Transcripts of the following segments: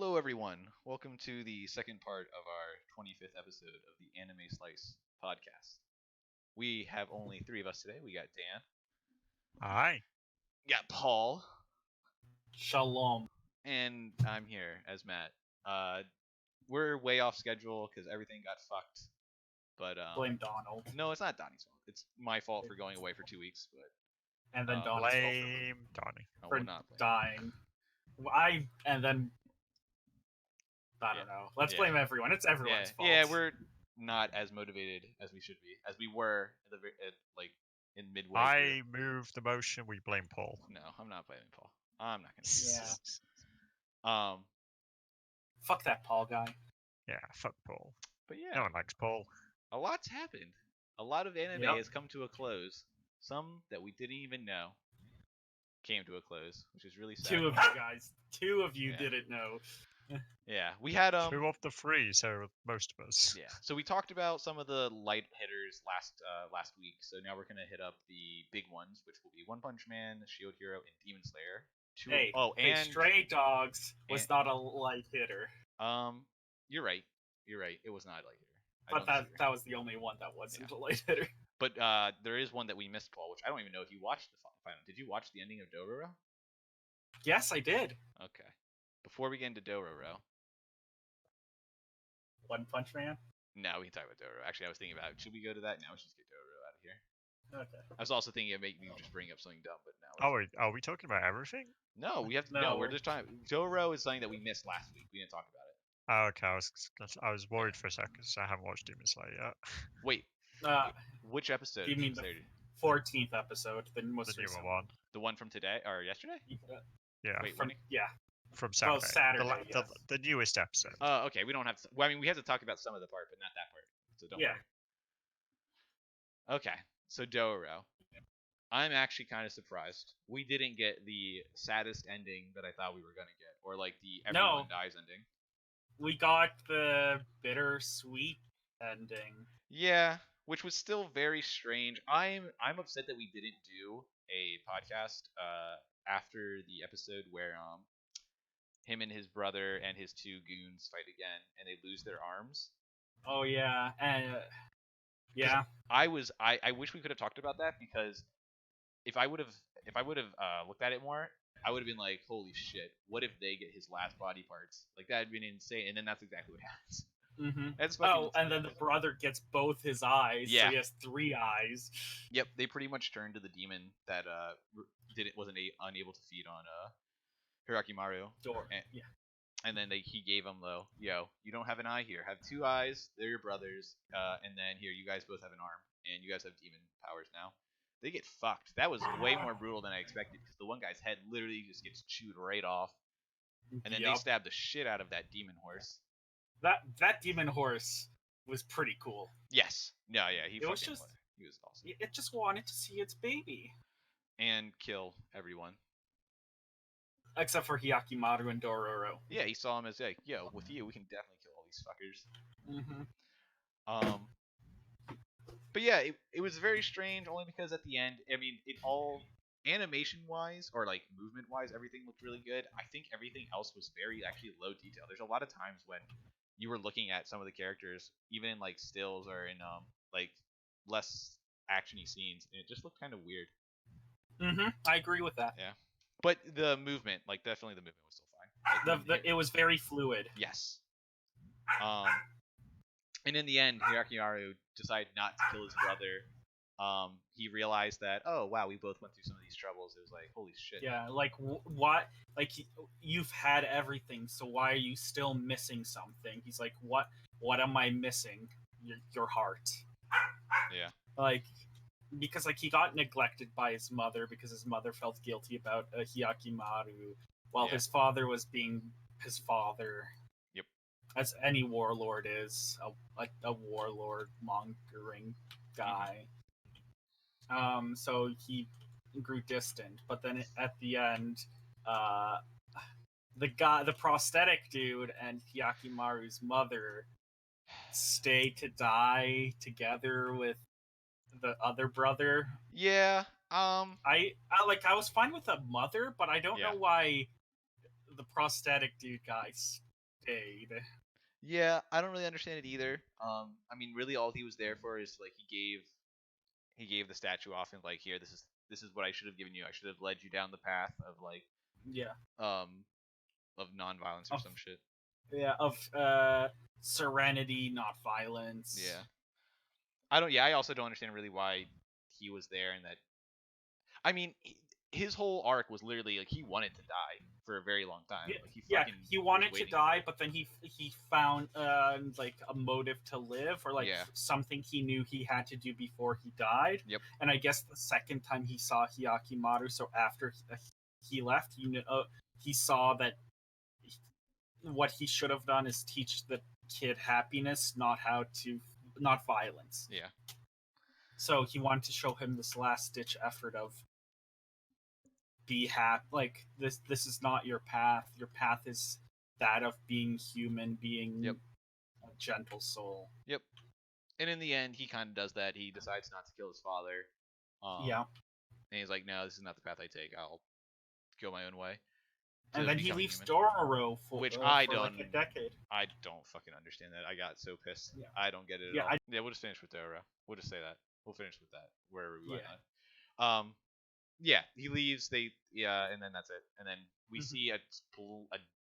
Hello, everyone. Welcome to the second part of our 25th episode of the Anime Slice podcast. We have only three of us today. We got Dan, Hi. we got Paul, Shalom. and I'm here as Matt. We're way off schedule because everything got fucked. But Blame Donald. no, it's not Donnie's fault. It's my fault for going away for 2 weeks. But And then Oh, Donald's fault Blame Donnie. no, for we're not blaming. dying. I don't know. Let's Yeah. blame everyone. It's everyone's fault. Yeah, we're not as motivated as we should be, as we were in midway. I move the motion. We blame Paul. No, I'm not blaming Paul. I'm not gonna. Do Yeah. that. Fuck that Paul guy. Yeah, fuck Paul. But yeah, No one likes Paul. a lot's happened. A lot of anime Yep. has come to a close. Some that we didn't even know came to a close, which is really sad. Two of you guys. Two of you Yeah. didn't know. Yeah, we had 2 of the 3, so most of us. Yeah, so we talked about some of the light hitters last week. So now we're gonna hit up the big ones, which will be One Punch Man, Shield Hero, and Demon Slayer. Hey, and Stray Dogs was and- not a light hitter. You're right. You're right. It was not a light hitter. I But don't disagree. that was the only one that wasn't a light hitter. But there is one that we missed, Paul, which I don't even know if you watched the final. Did you watch the ending of Dororo? Yes, I did. Okay. Before we get into Dororo, One Punch Man. no, we can talk about Dororo. Actually, I was thinking about should we go to that? Now let's just get Dororo out of here. Okay. I was also thinking of making you just bring up something dumb, but now. Are we talking about everything? No, we have to. No, No, we're we're- just talking. Dororo is something that we missed last week. We didn't talk about it. Oh, okay, I was worried for a second, so I haven't watched Demon Slayer yet. Wait, Uh, which episode? You of mean Demon Slayer? 14th episode, the most The recent newer one. The one from today or yesterday? Yeah, Wait, From, when? yeah. from Saturday. Saturday, The, yes. the newest episode. Oh, okay. We don't have to. Well, I mean, we have to talk about some of the part, but not that part. So don't Yeah. worry. Okay, so Dororo. I'm actually kind of surprised we didn't get the saddest ending that I thought we were gonna get, or like the everyone No. dies ending. We got the bittersweet ending. Yeah, which was still very strange. I'm upset that we didn't do a podcast after the episode where him and his brother and his two goons fight again and they lose their arms. Oh yeah, and yeah, I wish we could have talked about that because if I would have looked at it more, I would have been like, holy shit, what if they get his last body parts? Like that'd been insane. And then that's exactly what happens. That's fucking Oh, and then the brother gets both his eyes. Yeah. So he has 3 eyes. Yep, they pretty much turned to the demon that wasn't unable to feed on Hirakimaru. And- Yeah. And then he gave him though, yo, you don't have an eye here. Have 2 eyes. They're your brothers. And then here, you guys both have an arm, and you guys have demon powers now. They get fucked. That was way more brutal than I expected because the one guy's head literally just gets chewed right off, and then they Yup. stab the shit out of that demon horse. That demon horse was pretty cool. Yes. No. Yeah. He It was fucking just- was. He was awesome. It just wanted to see its baby. And kill everyone. Except for Hyakimaru and Dororo. Yeah, he saw him as like, yo, with you, we can definitely kill all these fuckers. Mm-hmm. But yeah, it was very strange only because at the end, I mean, it all animation wise or like movement wise, everything looked really good. I think everything else was very actually low detail. There's a lot of times when you were looking at some of the characters, even in like stills or in like less actiony scenes, and it just looked kind of weird. Mm-hmm. I agree with that. But the movement, like definitely the movement was still fine. Like, It was very fluid. Yes. And in the end, Hirakimaru decided not to kill his brother. He realized that, oh wow, we both went through some of these troubles. It was like, holy shit. Yeah, like what? Like you've had everything, so why are you still missing something? He's like, what? What am I missing? Your heart. Yeah. Like, because like he got neglected by his mother because his mother felt guilty about Hyakimaru, while Yeah. his father was being his father. Yep. As any warlord is, a warlord mongering guy. So he grew distant, but then at the end, the prosthetic dude and Hyakimaru's mother stay to die together with the other brother. Yeah. I was fine with the mother, but I don't Yeah. know why the prosthetic dude guy paid. Yeah, I don't really understand it either. I mean, really, all he was there for is like he gave the statue off and like, here, this is what I should have given you. I should have led you down the path of like Yeah. of non-violence or Of some shit. Yeah, of serenity, not violence. Yeah. I don't. Yeah, I also don't understand really why he was there and that. I mean, his whole arc was literally like he wanted to die for a very long time. Yeah, Like he yeah, fucking he was wanted to waiting. die, but then he found like a motive to live, or like Yeah. something he knew he had to do before he died. Yep. And I guess the second time he saw Hyakimaru, so after he left, he saw that what he should have done is teach the kid happiness, not violence. Yeah. So he wanted to show him this last ditch effort of be happy. Like this is not your path. Your path is that of being human, being Yep. a gentle soul. Yep. And in the end, he kind of does that. He decides not to kill his father. Yeah. And he's like, no, this is not the path I take. I'll go my own way. And then he becoming leaves human. Dororo for Which for I like don't- a decade. I don't fucking understand that. I got so pissed. Yeah. I don't get it at Yeah, all. I- Yeah, we'll just finish with Dora. We'll just say that. We'll finish with that wherever we Yeah. went. Yeah, he leaves. And then that's it. And then we Mhm. see a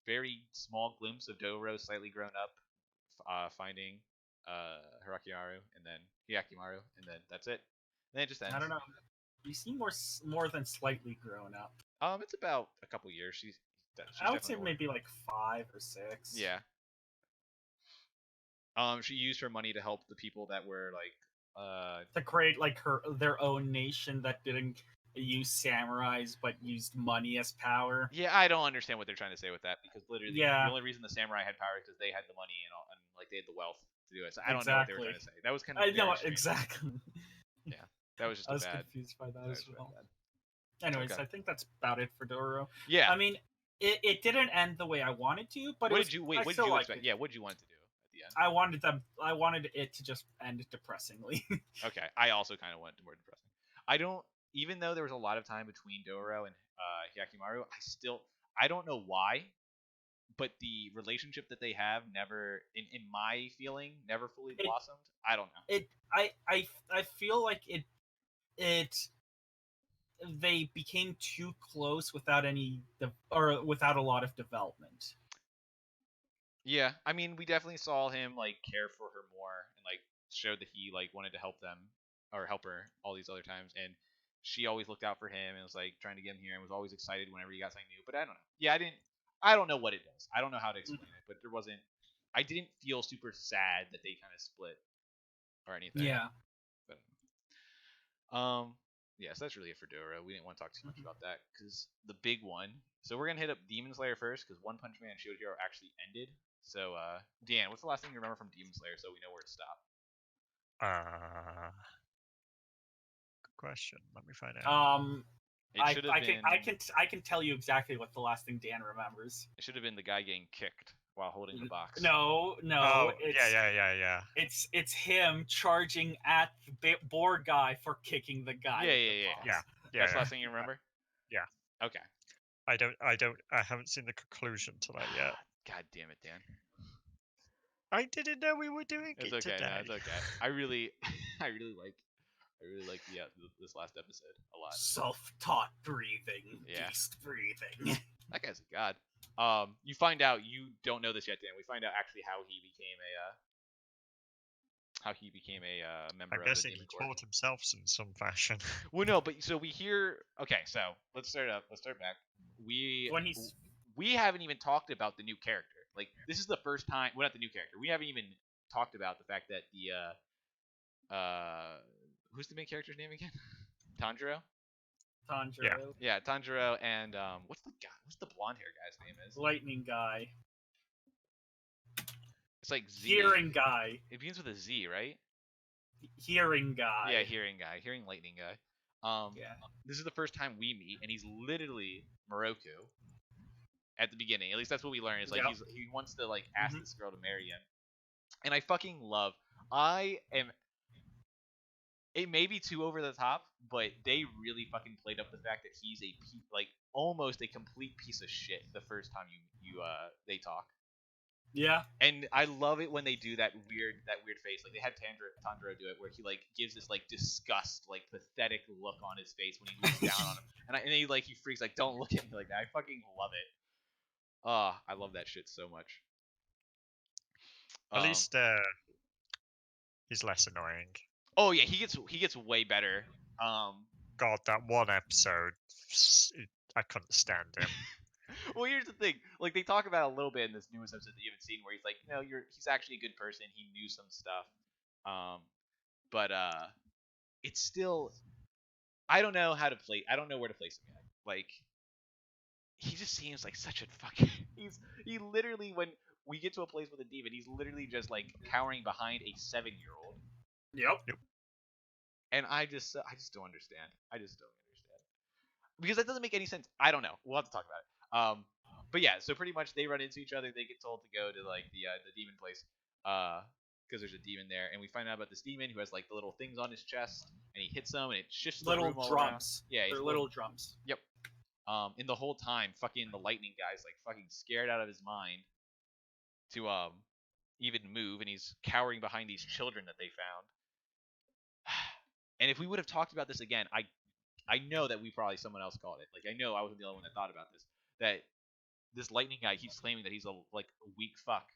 very small glimpse of Doro, slightly grown up, finding Hirakimaru, and then Hyakimaru, and then that's it. And then it just ends. I don't know. You seem more than slightly grown up. It's about a couple years. She's I would say definitely older. maybe like 5 or 6. Yeah. She used her money to help the people that were like To create like their own nation that didn't use samurais but used money as power. Yeah, I don't understand what they're trying to say with that because literally Yeah. the only reason the samurai had power is because they had the money and like they had the wealth to do it. So I don't know what they were trying to say. That was kind of I know very strange. exactly. That was just I was bad. confused by that That as was really well. bad. Anyways, Okay. I think that's about it for Dororo. Yeah. I mean, it didn't end the way I wanted to, but what it did you I wait? What did still you liked expect? it. Yeah, what did you want it to do at the end? I wanted it to just end depressingly. Okay, I also kind of went to more depressing. I don't, even though there was a lot of time between Doro and Hyakimaru, I don't know why, but the relationship that they have never, in my feeling, never fully blossomed. I don't know. I feel like they became too close without without a lot of development. Yeah, I mean, we definitely saw him like care for her more and like showed that he like wanted to help them or help her all these other times, and she always looked out for him and was like trying to get him here and was always excited whenever he got something new. But I don't know. Yeah, I don't know what it does. I don't know how to explain it, but I didn't feel super sad that they kind of split or anything. Yeah. But yeah, so that's really it for Dora. We didn't want to talk too much about that because the big one. So we're gonna hit up Demon Slayer first because One Punch Man and Shield Hero actually ended. So Dan, what's the last thing you remember from Demon Slayer so we know where to stop? Good question. Let me find out. It should have been. I can tell you exactly what the last thing Dan remembers. It should have been the guy getting kicked while holding the box. No. Oh, it's, yeah. It's him charging at the board guy for kicking the guy. Yeah. That's the last thing you remember. Yeah. Okay. I haven't seen the conclusion to that yet. God damn it, Dan. I didn't know we were doing It's it okay. today. No, it's okay. I really like this last episode a lot. Self-taught breathing, Yeah. beast breathing. That guy's a god. You find out you don't know this yet, Dan. We find out actually how he became a member I'm of the guessing Demon he Court. taught himself in some fashion. Well, no, but so we hear. Okay, so let's start back. We haven't even talked about the new character. Like this is the first time. Well, not the new character. We haven't even talked about the fact that the who's the main character's name again? Tanjiro. Tanjiro. Yeah, Tanjiro and what's the blonde hair guy's name is? Lightning guy. It's like Z. Hearing guy. It begins with a Z, right? Hearing guy. Yeah, hearing guy, hearing lightning guy. Yeah. This is the first time we meet, and he's literally Moroku. At the beginning, at least that's what we learn. Is like Yep. he wants to like ask Mhm. this girl to marry him, and I fucking love. It may be too over the top, but they really fucking played up the fact that he's almost a complete piece of shit the first time they talk. Yeah. And I love it when they do that weird face. Like they had Tanjiro do it, where he like gives this like disgust, like pathetic look on his face when he looks down on him, and he freaks like, "Don't look at me like that." I fucking love it. I love that shit so much. At least he's less annoying. Oh yeah, he gets way better. God, that one episode, I couldn't stand him. Well, here's the thing. Like they talk about a little bit in this newest episode that you haven't seen, where he's like, he's actually a good person. He knew some stuff. But it's still, I don't know how to play. I don't know where to place him yet. Like, he just seems like such a fucking. He literally, when we get to a place with a demon, he's literally just like cowering behind a 7-year-old. Yep. And I just don't understand. I just don't understand because that doesn't make any sense. I don't know. We'll have to talk about it. But yeah, so pretty much they run into each other. They get told to go to like the demon place, because there's a demon there, and we find out about this demon who has like the little things on his chest, and he hits them, and it shifts the Little room all around. drums. Yeah, They're little drums. Yep. And the whole time, fucking the lightning guy's like fucking scared out of his mind to even move, and he's cowering behind these children that they found. And if we would have talked about this again, I know that someone else called it. Like I know I wasn't the only one that thought about this. That this lightning guy keeps claiming that he's a weak fuck.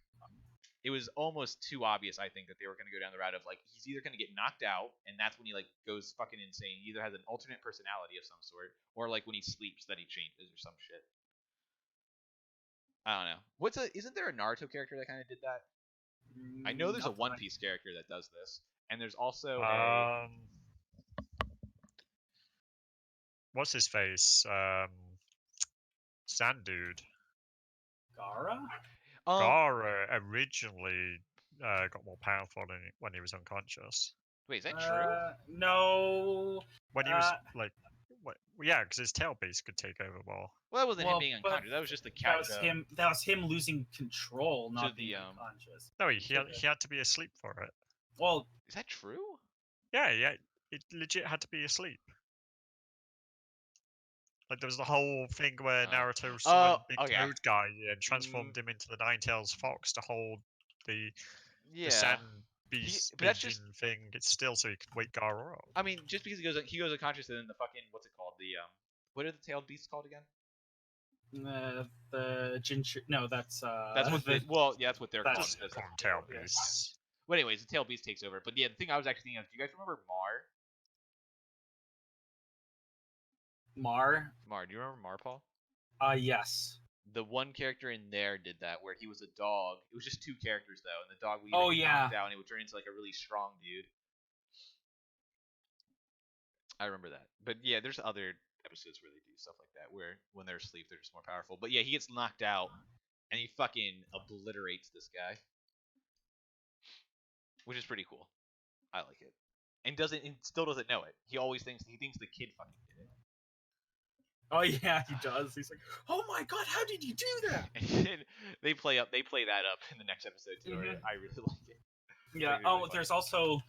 It was almost too obvious, I think, that they were going to go down the route of like he's either going to get knocked out, and that's when he like goes fucking insane. He either has an alternate personality of some sort, or like when he sleeps that he changes or some shit. I don't know. Isn't there a Naruto character that kind of did that? I know there's a One Piece character that does this, and there's also What's his face? Sand dude. Gaara? Gaara originally got more powerful when he was unconscious. Wait, is that true? No. When he was yeah, because his tail beast could take over more. Well, that wasn't him being unconscious. That was just the cat. That was him losing control, not being unconscious. No, he had to be asleep for it. Well, is that true? Yeah, it legit had to be asleep. Like there was the whole thing where Naruto summoned Big Toad guy and transformed him into the Nine-Tails Fox to hold the sand beast thing. It's still so he could wake Gaara up. I mean, just because he goes unconscious, and then the fucking what's it called? The what are the tailed beasts called again? The Jinchu. No, that's what. That's what they're called. Tail beasts. Yeah. Well, anyways, the tail beast takes over. But yeah, the thing I was actually thinking of. Do you guys remember Mar? Mar. Do you remember Mar, Paul? Yes. The one character in there did that, where he was a dog. It was just 2 characters though, and the dog would get knocked out, and he would turn into like a really strong dude. I remember that. But yeah, there's other episodes where they do stuff like that, where when they're asleep, they're just more powerful. But yeah, he gets knocked out, and he fucking obliterates this guy, which is pretty cool. I like it, and still doesn't know it. He thinks the kid fucking did it. Oh yeah, he does. He's like, "Oh my god, how did you do that?" And they play that up in the next episode too. Mm-hmm. I really like it. Yeah. Really there's also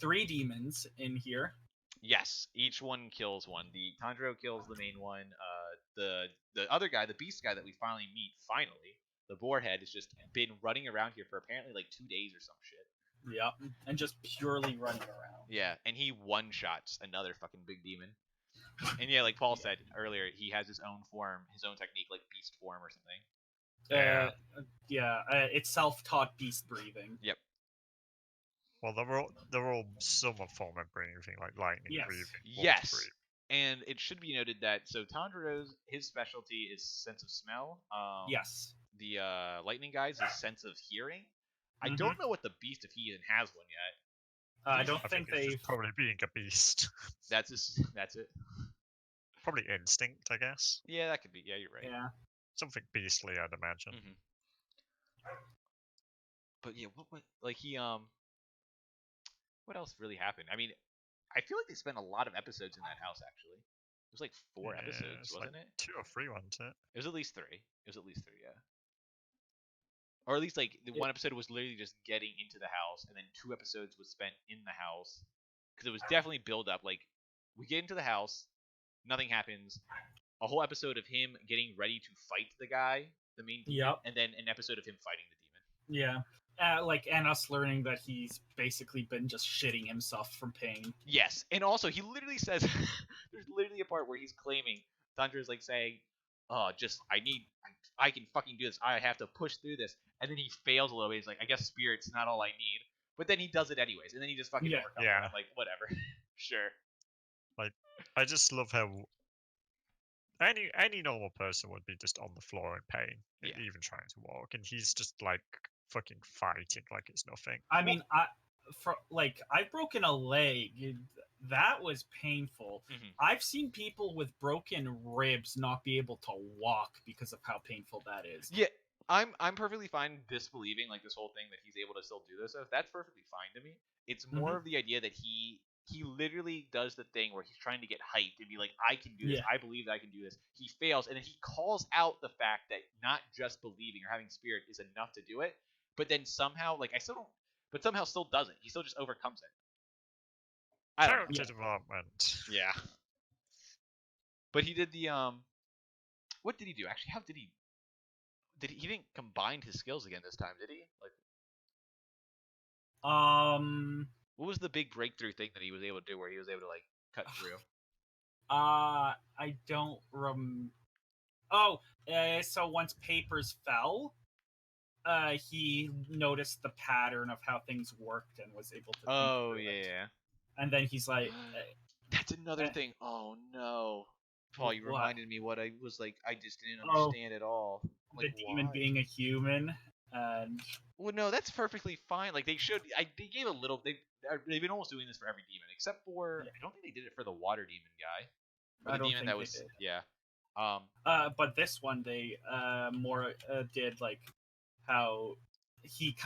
3 demons in here. Yes, each one kills one. The Tanjiro kills the main one. The other guy, the beast guy that we finally meet, the Boarhead, has just been running around here for apparently like 2 days or some shit. Yeah, and just purely running around. Yeah, and he one-shots another fucking big demon. And yeah, like Paul said earlier, he has his own form, his own technique, like beast form or something. It's self-taught beast breathing. Yep. Well, they're all some form of breathing, like lightning breathing. Yes. And it should be noted that Tanjiro's his specialty is sense of smell. Yes. The lightning guy's is sense of hearing. I don't know what the beast, if he even has one yet. I think they probably being a beast. That's it. Probably instinct, I guess. Yeah, that could be. Yeah, you're right. Yeah. Something beastly, I'd imagine. Mm-hmm. But yeah, what else really happened? I mean, I feel like they spent a lot of episodes in that house. Actually, it was like 4 episodes, wasn't it? 2 or 3, wasn't it? It was at least 3. Yeah. Or at least like the one episode was literally just getting into the house, and then 2 episodes was spent in the house, because it was definitely build up. Like we get into the house, nothing happens. A whole episode of him getting ready to fight the guy the main demon, and then an episode of him fighting the demon. Yeah. And us learning that he's basically been just shitting himself from pain. Yes, and also he literally says, there's literally a part where he's claiming, Tanjiro's like saying, I can fucking do this. I have to push through this. And then he fails a little bit. He's like, I guess spirit's not all I need. But then he does it anyways. And then he just fucking overcomes it. I'm like, whatever. Sure. Like, I just love how any normal person would be just on the floor in pain, even trying to walk. And he's just like fucking fighting like it's nothing. I mean, I've broken a leg. That was painful. I've seen people with broken ribs not be able to walk because of how painful that is. Yeah, I'm perfectly fine disbelieving like this whole thing that he's able to still do this. That's perfectly fine to me. It's more of the idea that he literally does the thing where he's trying to get hyped and be like, I can do this. I believe that I can do this. He fails, and then he calls out the fact that not just believing or having spirit is enough to do it, but then somehow, like, somehow still doesn't. He still just overcomes it. Character development. Yeah. But he did the what did he do? Actually, how did he he didn't combine his skills again this time, did he? Like what was the big breakthrough thing that he was able to do where he was able to like cut through? I don't so once papers fell, he noticed the pattern of how things worked and was able to yeah. And then he's like that's another thing. Oh no. Paul, you reminded me what I was like. I just didn't understand at all. The demon being a human, and well, no, that's perfectly fine. Like they should. They gave a little. They've been almost doing this for every demon except for. I don't think they did it for the water demon guy. Or the demon that was. But this one they more did like how he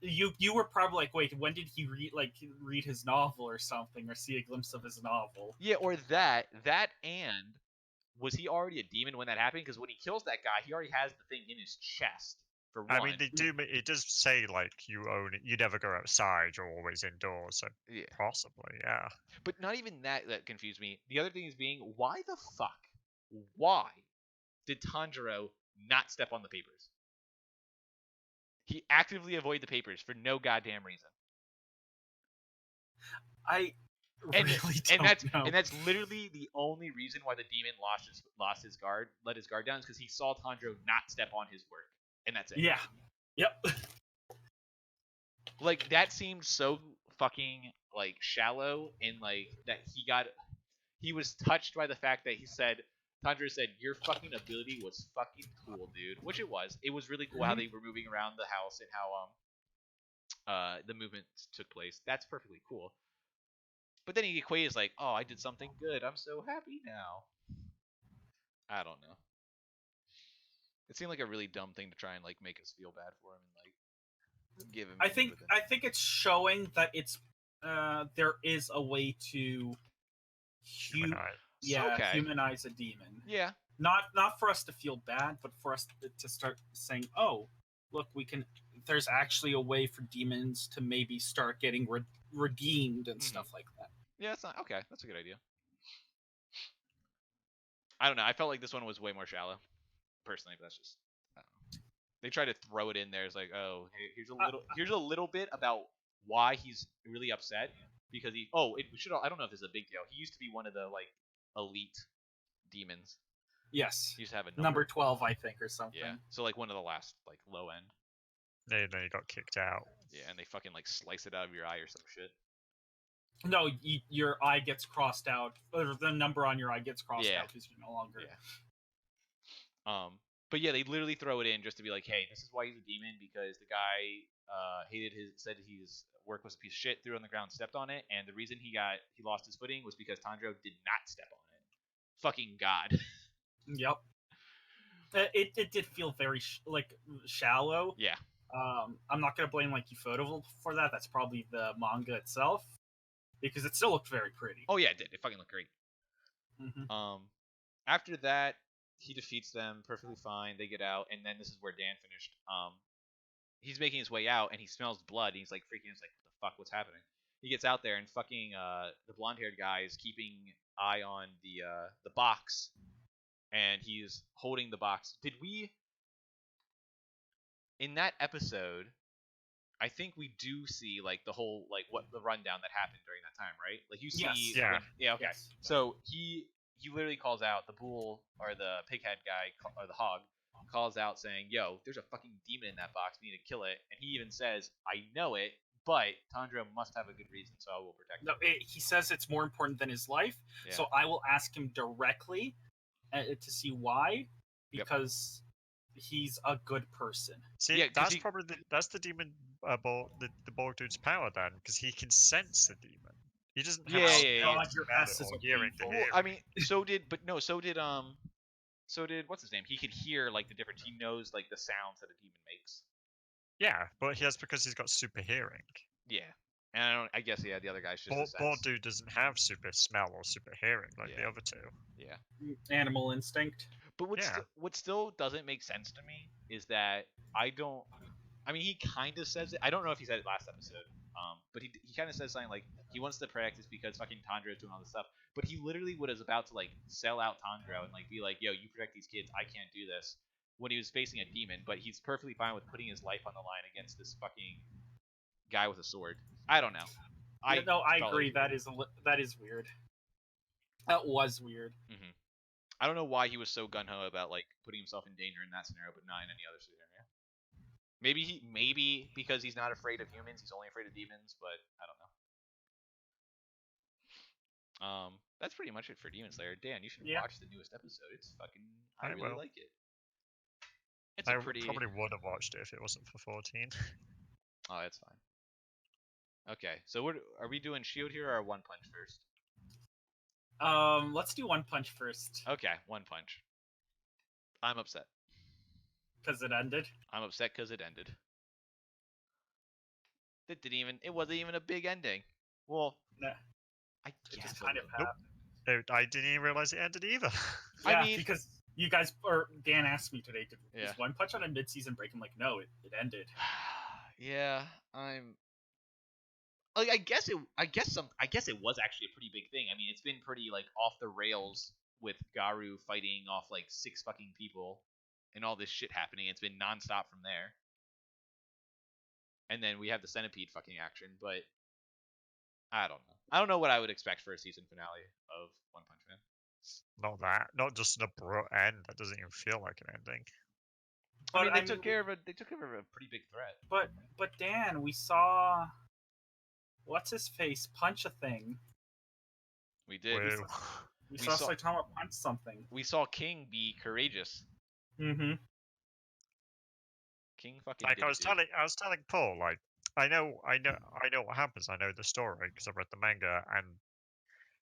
you were probably like, wait, when did he read his novel or something, or see a glimpse of his novel? Yeah, or that, and was he already a demon when that happened? Because when he kills that guy, he already has the thing in his chest. For one. I mean, it does say like you never go outside, you're always indoors. So possibly, yeah. But not even that confused me. The other thing is why the fuck? Why did Tanjiro not step on the papers? He actively avoided the papers for no goddamn reason. I really don't know. And that's literally the only reason why the demon let his guard down, is because he saw Tanjiro not step on his work, and that's it. Yeah. Yep. Like that seemed so fucking like shallow, and like that he was touched by the fact that Tanjiro said, your fucking ability was fucking cool, dude. Which it was. It was really cool how they were moving around the house and how the movements took place. That's perfectly cool. But then Ikue is like, oh, I did something good. I'm so happy now. I don't know. It seemed like a really dumb thing to try and like make us feel bad for him and like give him. I think it's showing that it's there is a way to humanize a demon. Yeah. Not for us to feel bad, but for us to start saying, oh, look, there's actually a way for demons to maybe start getting redeemed and stuff like that. Yeah, that's a good idea. I don't know. I felt like this one was way more shallow, personally, but that's just. I don't know. They try to throw it in there. It's like, oh, hey, here's a little bit about why he's really upset because I don't know if this is a big deal. He used to be one of the like elite demons. Yes. He used to have a number 12, I think, or something. Yeah. So like one of the last like low end. They got kicked out. Yeah, and they fucking like slice it out of your eye or some shit. No, your eye gets crossed out, or the number on your eye gets crossed out because you're no longer. Yeah. But yeah, they literally throw it in just to be like, hey, this is why he's a demon, because the guy said his work was a piece of shit, threw it on the ground, stepped on it, and the reason he lost his footing was because Tanjiro did not step on it. Fucking God. Yep. It did feel very shallow. Yeah. I'm not gonna blame like Ufotable for that. That's probably the manga itself, because it still looked very pretty. Oh yeah, it did. It fucking looked great. Mm-hmm. After that, he defeats them perfectly fine. They get out, and then this is where Dan finished. He's making his way out, and he smells blood. And he's like freaking. He's like, "What the fuck? What's happening?" He gets out there, and fucking the blonde-haired guy is keeping eye on the box, and he's holding the box. Did we in that episode, I think we do see like the whole like what the rundown that happened during that time, right? Like you see, Yes. Yeah. yeah, okay. Yes. So he literally calls out the bull or the pighead guy or the hog calls out saying, "Yo, there's a fucking demon in that box. We need to kill it." And he even says, "I know it, but Tundra must have a good reason, so I will protect him." No, he says it's more important than his life. Yeah. So I will ask him directly to see why, because he's a good person. See, Yeah, that's probably that's the demon the Borg dude's power then, because he can sense the demon. He doesn't have God, your ass is hearing the Well, I mean, so did what's his name? He could hear like the difference. He knows like the sounds that a demon makes. Yeah, but that's because he's got super hearing. Yeah, and I guess the other guy's just Borg dude doesn't have super smell or super hearing like the other two. Yeah. Animal instinct. But what still doesn't make sense to me is that I mean, he kind of says it. I don't know if he said it last episode. But he kind of says something like he wants to practice because fucking Tundra is doing all this stuff. But he literally was about to like sell out Tundra and like be like, "Yo, you protect these kids. I can't do this." When he was facing a demon, but he's perfectly fine with putting his life on the line against this fucking guy with a sword. I don't know. I agree. That is weird. That was weird. Mm-hmm. I don't know why he was so gun ho about like putting himself in danger in that scenario, but not in any other scenario. Maybe because he's not afraid of humans, he's only afraid of demons, but I don't know. That's pretty much it for Demon Slayer. Dan, you should watch the newest episode. It's fucking I really like it. I probably would have watched it if it wasn't for 14. Oh, that's fine. Okay, so what are we doing? Shield here or One Punch first? Let's do One Punch first. Okay, One Punch. I'm upset. Because it ended? I'm upset because it ended. It wasn't even a big ending. Well, nah. I guess just kind of I didn't even realize it ended either. Yeah, I mean, because you guys, or Dan asked me today, is One Punch on a mid-season break? I'm like, no, it ended. Yeah, I'm like, I guess it was actually a pretty big thing. I mean, it's been pretty like off the rails with Garu fighting off like 6 fucking people and all this shit happening. It's been nonstop from there. And then we have the centipede fucking action, but I don't know. I don't know what I would expect for a season finale of One Punch Man. Not just an abrupt end. That doesn't even feel like an ending. But I mean, they took care of a pretty big threat. But Dan, we saw what's his face punch a thing. We did. We saw Saitama punch something. We saw King be courageous. Mm-hmm. King fucking. Like I was telling Paul, like I know what happens. I know the story because I've read the manga, and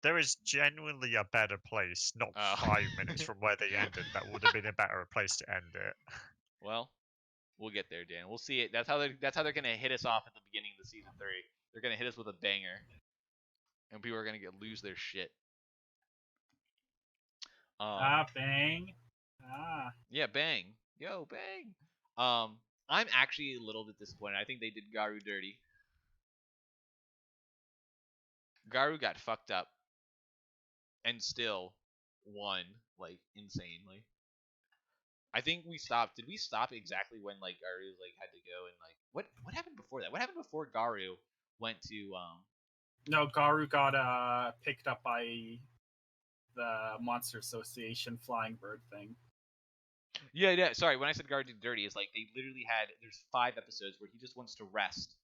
there is genuinely a better place, not 5 minutes from where they ended, that would have been a better place to end it. Well, we'll get there, Dan. We'll see it. That's how they're gonna hit us off at the beginning of the season 3. They're gonna hit us with a banger, and people are gonna lose their shit. Bang. Yeah, bang. Yo, bang. I'm actually a little bit disappointed. I think they did Garu dirty. Garu got fucked up and still won, like, insanely. I think we stopped. Did we stop exactly when like Garu like had to go and like what happened before that? What happened before Garu went to No, Garu got picked up by the Monster Association flying bird thing. Yeah. Sorry, when I said Garu did dirty, is like they literally had. There's 5 episodes where he just wants to rest.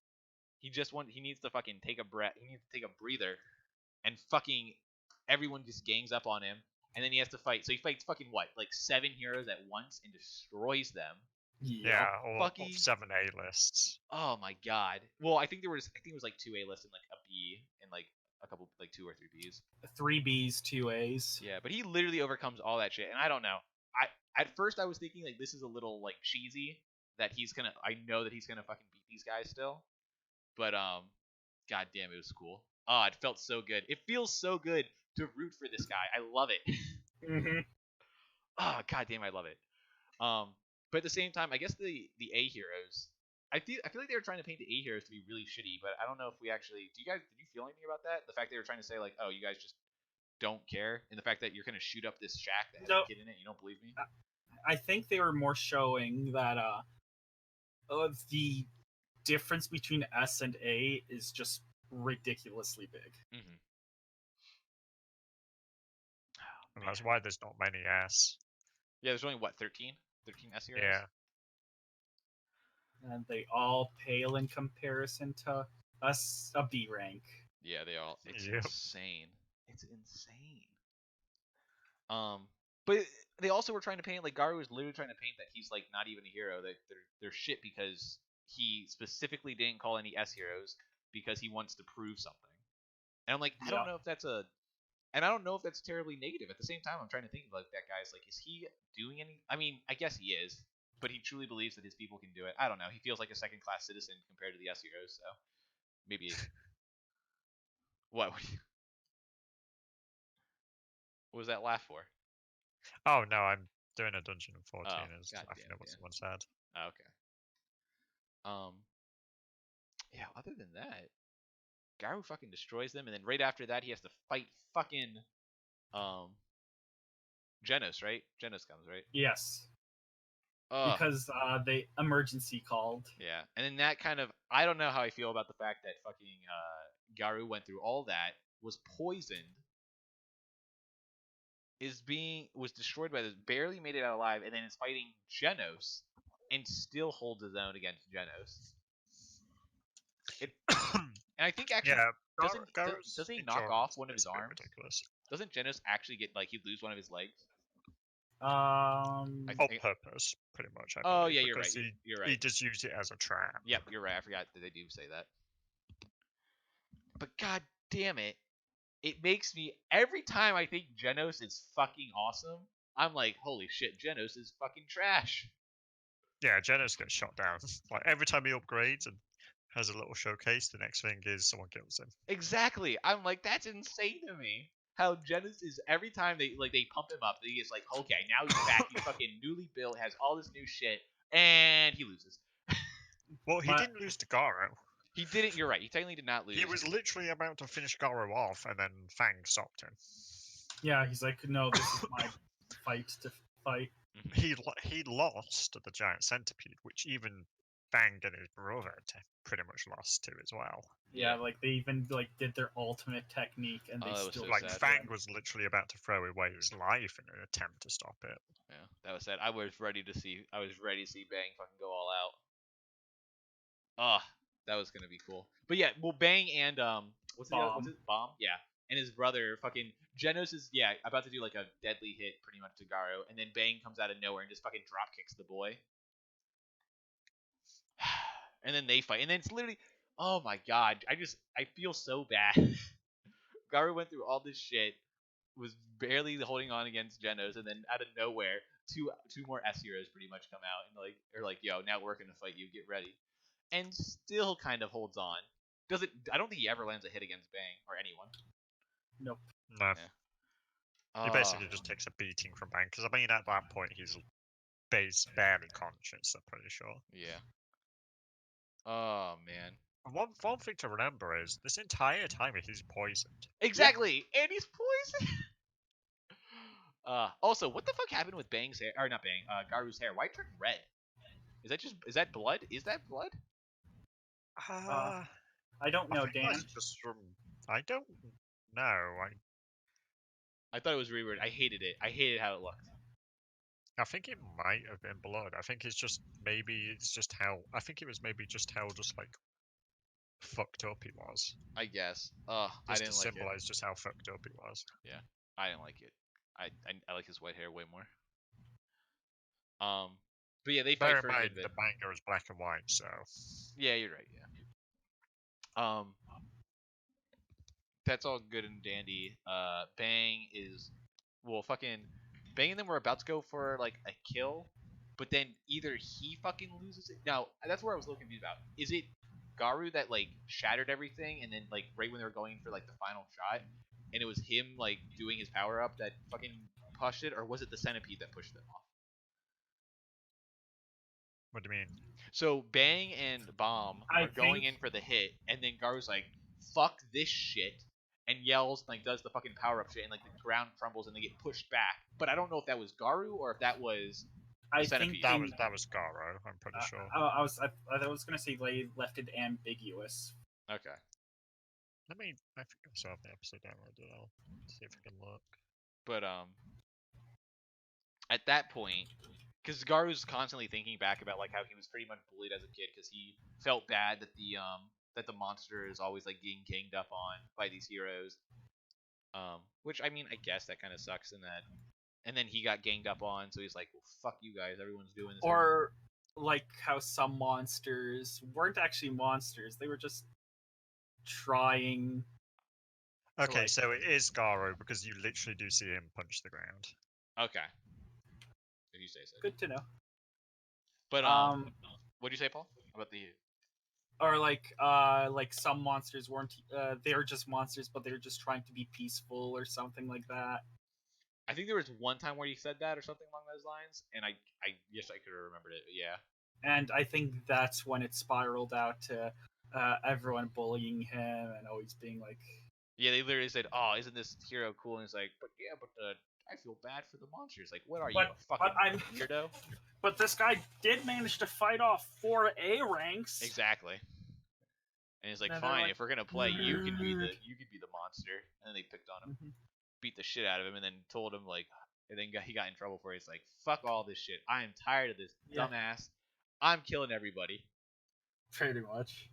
He needs to fucking take a breath. He needs to take a breather, and fucking everyone just gangs up on him, and then he has to fight. So he fights fucking what, like 7 heroes at once and destroys them. Yeah, or 7 A-lists. Oh my god. Well, I think it was like 2 A-lists and like a B and like a couple like 2 or 3 Bs. 3 Bs, 2 As. Yeah, but he literally overcomes all that shit, and I don't know. At first I was thinking like this is a little like cheesy that I know that he's gonna fucking beat these guys still, but god damn, it was cool. Oh, it felt so good. It feels so good to root for this guy. I love it. Mm-hmm. Oh god damn, I love it. But at the same time, I guess the A heroes. I feel like they were trying to paint the A heroes to be really shitty, but I don't know if we actually. Did you feel anything about that? The fact they were trying to say like, oh, you guys just don't care, and the fact that you're gonna shoot up this shack that has a kid in it, you don't believe me? I think they were more showing that the difference between S and A is just ridiculously big. Mm-hmm. And that's why there's not many S. Yeah, there's only what 13 S heroes. Yeah. And they all pale in comparison to a B rank. Yeah, they all. It's insane. It's insane. But they also were trying to paint, like, Garu was literally trying to paint that he's like not even a hero. That they're shit because he specifically didn't call any S heroes because he wants to prove something. And I'm like, I don't know if that's and I don't know if that's terribly negative. At the same time, I'm trying to think of like that guy's like, is he doing any? I mean, I guess he is, but he truly believes that his people can do it. I don't know. He feels like a second-class citizen compared to the S heroes, so maybe. What? What was that laugh for? Oh no, I'm doing a Dungeon of 14. Oh, Is laughing at what someone said. Oh, okay. Yeah. Other than that, Garu fucking destroys them, and then right after that, he has to fight fucking Genos, right? Genos comes, right? Yes. Because they emergency called. Yeah, and then that kind of, I don't know how I feel about the fact that fucking Garu went through all that, was poisoned, was destroyed by this, barely made it out alive, and then is fighting Genos, and still holds his own against Genos. And I think actually, does he knock off one of his arms? Ridiculous. Doesn't Genos actually get, like, he'd lose one of his legs? On purpose, pretty much. Oh yeah, you're right. You're right. He just used it as a trap. Yep, you're right. I forgot that they do say that. But god damn it, it makes me, every time I think Genos is fucking awesome, I'm like, holy shit, Genos is fucking trash. Yeah, Genos gets shot down. Like every time he upgrades and has a little showcase, the next thing is someone kills him. Exactly. I'm like, that's insane to me. How Genos is, every time they pump him up, he gets like, okay, now he's back. He's fucking newly built, has all this new shit, and he loses. Well, he didn't lose to Garo. He didn't. You're right. He technically did not lose. He was literally about to finish Garo off, and then Fang stopped him. Yeah, he's like, no, this is my fight to fight. He lost to the giant centipede, which even Fang and his brother pretty much lost to as well. Yeah, like they even like did their ultimate technique, and they still so like Fang was literally about to throw away his life in an attempt to stop it. Yeah, that was sad. I was ready to see Bang fucking go all out. That was gonna be cool. But yeah, well, Bang and what's it? Bomb? Yeah, and his brother fucking Genos is about to do like a deadly hit pretty much to Garo, and then Bang comes out of nowhere and just fucking drop kicks the boy. And then they fight, and then it's literally, oh my god, I feel so bad. Garu went through all this shit, was barely holding on against Genos, and then out of nowhere, two more S heroes pretty much come out and like are like, yo, now we're gonna fight you, get ready, and still kind of holds on. I don't think he ever lands a hit against Bang or anyone. Nope. No. Yeah. He basically just takes a beating from Bang, because I mean at that point he's barely conscious, I'm pretty sure. Yeah. Oh man. One thing to remember is this entire time he's poisoned. Exactly, and he's poisoned. Also, what the fuck happened with Bang's hair? Or not Bang, Garu's hair? Why turn red? Is that blood? Is that blood? I don't know, Dan. I don't know. I thought it was really weird. I hated it. I hated how it looked. I think it might have been blood. I think it's just how I think it was maybe just how like fucked up he was. I guess. I didn't like it. Just to symbolize just how fucked up he was. Yeah, I didn't like it. I like his white hair way more. But yeah, they fight for a good bit. The banger is black and white, so. Yeah, you're right. Yeah. That's all good and dandy. Bang is, Bang and them were about to go for like a kill, but then either he fucking loses it. Now that's where I was a little confused about. Is it Garu that like shattered everything, and then like right when they were going for like the final shot, and it was him like doing his power up that fucking pushed it, or was it the centipede that pushed them off? What do you mean? So Bang and Bomb are going in for the hit, and then Garu's like, "Fuck this shit." And yells, like, does the fucking power-up shit, and, like, the ground crumbles, and they get pushed back. But I don't know if that was Garu, or if that was I think that was Garo. I'm pretty sure. I was gonna say they left it ambiguous. Okay. I think I still have the episode downloaded. I'll see if I can look. But at that point, because Garu's constantly thinking back about like how he was pretty much bullied as a kid because he felt bad that the monster is always like getting ganged up on by these heroes. Which I mean, I guess that kind of sucks in that. And then he got ganged up on, so he's like, "Well, fuck you guys. Everyone's doing this." Or like how some monsters weren't actually monsters; they were just trying. Okay, so it is Garo because you literally do see him punch the ground. Okay. If you say so. Good to know. But what do you say, Paul? About the or like some monsters weren't they were just monsters, but they were just trying to be peaceful or something like that. I think there was one time where he said that or something along those lines, and I guess I could have remembered it. But yeah. And I think that's when it spiraled out to everyone bullying him and always being like. Yeah, they literally said, "Oh, isn't this hero cool?" And he's like, "But yeah, but I feel bad for the monsters. Like, what are you, a fucking weirdo?" But this guy did manage to fight off 4 A ranks. Exactly. And he's like, "Fine, if we're gonna play, you can be the monster." And then they picked on him, beat the shit out of him, and then told him like, and then he got in trouble for it. He's like, "Fuck all this shit. I am tired of this dumbass. I'm killing everybody." Pretty much.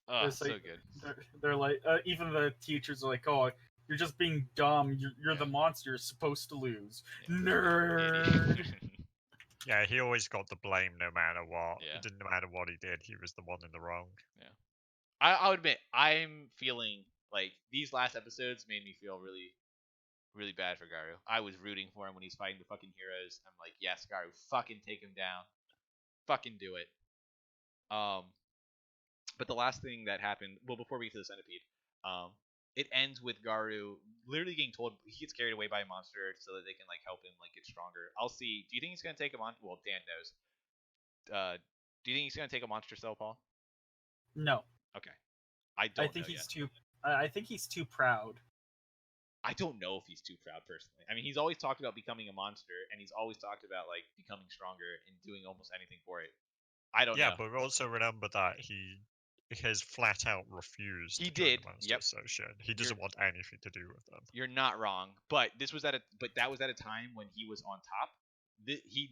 Oh, so good. They're like, even the teachers are like, "Oh, you're just being dumb. You're the monster. You're supposed to lose." Yeah. Nerd. Yeah, he always got the blame no matter what. Yeah. It didn't matter what he did. He was the one in the wrong. Yeah. I'll admit, I'm feeling like these last episodes made me feel really, really bad for Garu. I was rooting for him when he's fighting the fucking heroes. I'm like, yes, Garu, fucking take him down. Fucking do it. But the last thing that happened, well, before we get to the centipede, it ends with Garu literally getting told he gets carried away by a monster so that they can like help him like get stronger. I'll see. Do you think he's gonna take a monster? Well, Dan knows. Do you think he's gonna take a monster cell, Paul? No. Okay. I think he's too. I think he's too proud. I don't know if he's too proud personally. I mean, he's always talked about becoming a monster, and he's always talked about like becoming stronger and doing almost anything for it. I don't know. Yeah, but also remember that he has flat out refused. He did. Yep. Association. He doesn't want anything to do with them. You're not wrong, but that was at a time when he was on top. He's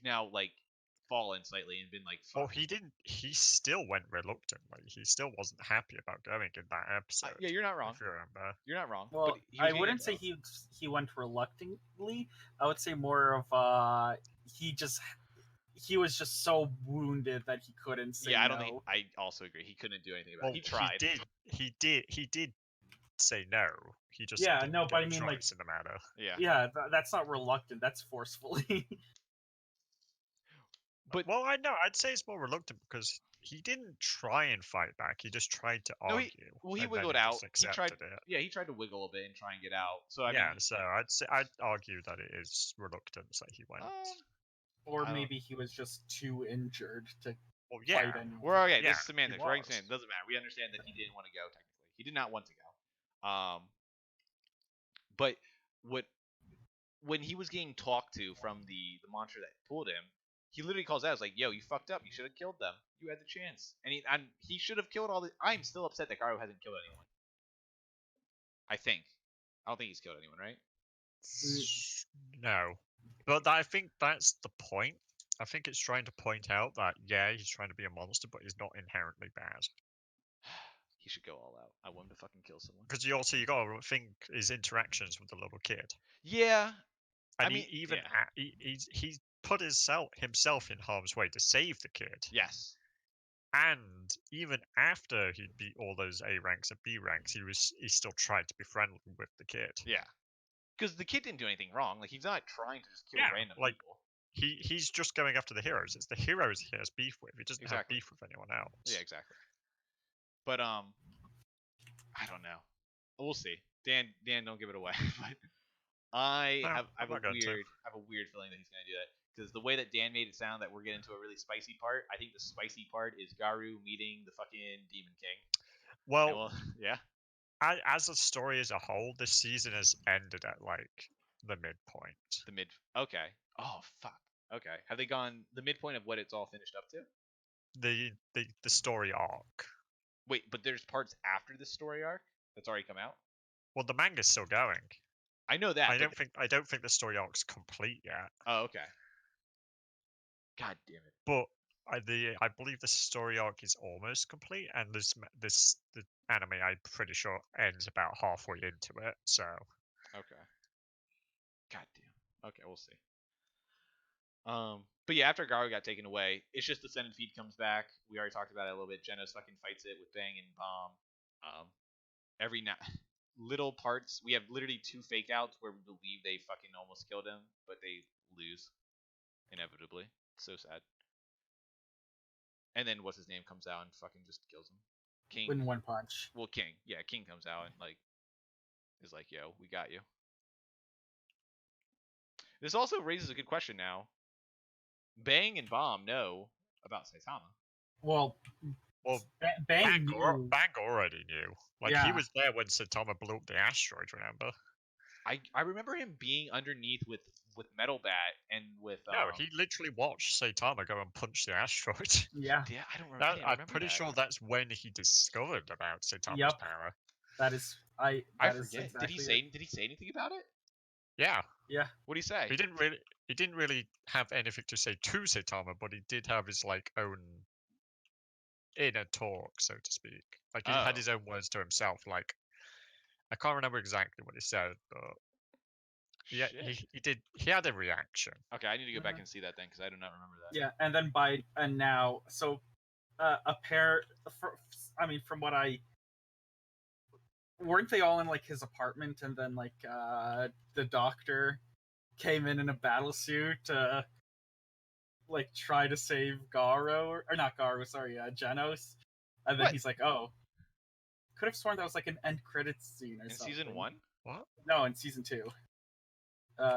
now like fallen slightly and been like. Fuck. Well, he didn't. He still went reluctantly. He still wasn't happy about going in that episode. Yeah, you're not wrong. If you remember. You're not wrong. Well, I wouldn't say he went reluctantly. I would say more of he was just so wounded that he couldn't say no. I don't think. I also agree. He couldn't do anything about it. He tried. He did say no. He just but I mean, like, in the matter. Yeah. That's not reluctant. That's forcefully. But I'd say it's more reluctant because he didn't try and fight back. He just tried to argue. He wiggled out. He tried. Yeah, he tried to wiggle a bit and try and get out. So I mean, so I'd argue that it is reluctance that he went. Or maybe he was just too injured to fight anyone. We're okay. This is semantics. We're saying it doesn't matter. We understand that he didn't want to go. Technically, he did not want to go. But when he was getting talked to from the monster that pulled him, he literally calls out, like, "Yo, you fucked up. You should have killed them. You had the chance." And he should have killed all the. I'm still upset that Garu hasn't killed anyone. I don't think he's killed anyone, right? No. But I think that's the point. I think it's trying to point out that, he's trying to be a monster, but he's not inherently bad. He should go all out. I want him to fucking kill someone. Because you gotta think his interactions with the little kid. Yeah. And he put himself in harm's way to save the kid. Yes. And even after he beat all those A ranks and B ranks, he still tried to be friendly with the kid. Yeah. Because the kid didn't do anything wrong. Like, he's not trying to just kill random people. He's just going after the heroes. It's the heroes he has beef with. He doesn't have beef with anyone else. Yeah, exactly. But I don't know. We'll see. Dan, don't give it away. But I have a weird feeling that he's gonna do that because the way that Dan made it sound that we're getting into a really spicy part. I think the spicy part is Garu meeting the fucking Demon King. Well, yeah. As a story as a whole, this season has ended at like the midpoint. Okay. Oh fuck. Okay. Have they gone the midpoint of what it's all finished up to? The story arc. Wait, but there's parts after the story arc that's already come out? Well, the manga's still going. I know that. I don't think the story arc's complete yet. Oh, okay. God damn it. But I believe the story arc is almost complete, and the anime, I'm pretty sure, ends about halfway into it. So. Okay. God damn. Okay, we'll see. But yeah, after Garu got taken away, it's just the centipede comes back. We already talked about it a little bit. Genos fucking fights it with Bang and Bomb. Every little parts. We have literally 2 fake outs where we believe they fucking almost killed him, but they lose inevitably. It's so sad. And then what's his name comes out and fucking just kills him. King. In one punch. Well, King. Yeah, King comes out and like is like, yo, we got you. This also raises a good question now. Bang and Bomb know about Saitama. Well, Bang already knew. Like, he was there when Saitama blew up the asteroid, remember? I remember him being underneath with Metal Bat and with... No, he literally watched Saitama go and punch the asteroid. Yeah. Yeah, I don't remember. I'm pretty sure that's when he discovered about Saitama's power. That is... I forget. Exactly did he say anything about it? Yeah. Yeah. What did he say? He didn't really have anything to say to Saitama, but he did have his like own inner talk, so to speak. Like, he had his own words to himself. Like, I can't remember exactly what he said, but yeah, he had a reaction. Okay, I need to go back and see that then, because I do not remember that. Yeah, and then now, so from what weren't they all in like his apartment, and then like the doctor came in a battle suit to like try to save Garo, or not Garo, sorry, Genos, and then he's like, oh, could have sworn that was like an end credits scene or something. In season 1? What? No, in season 2.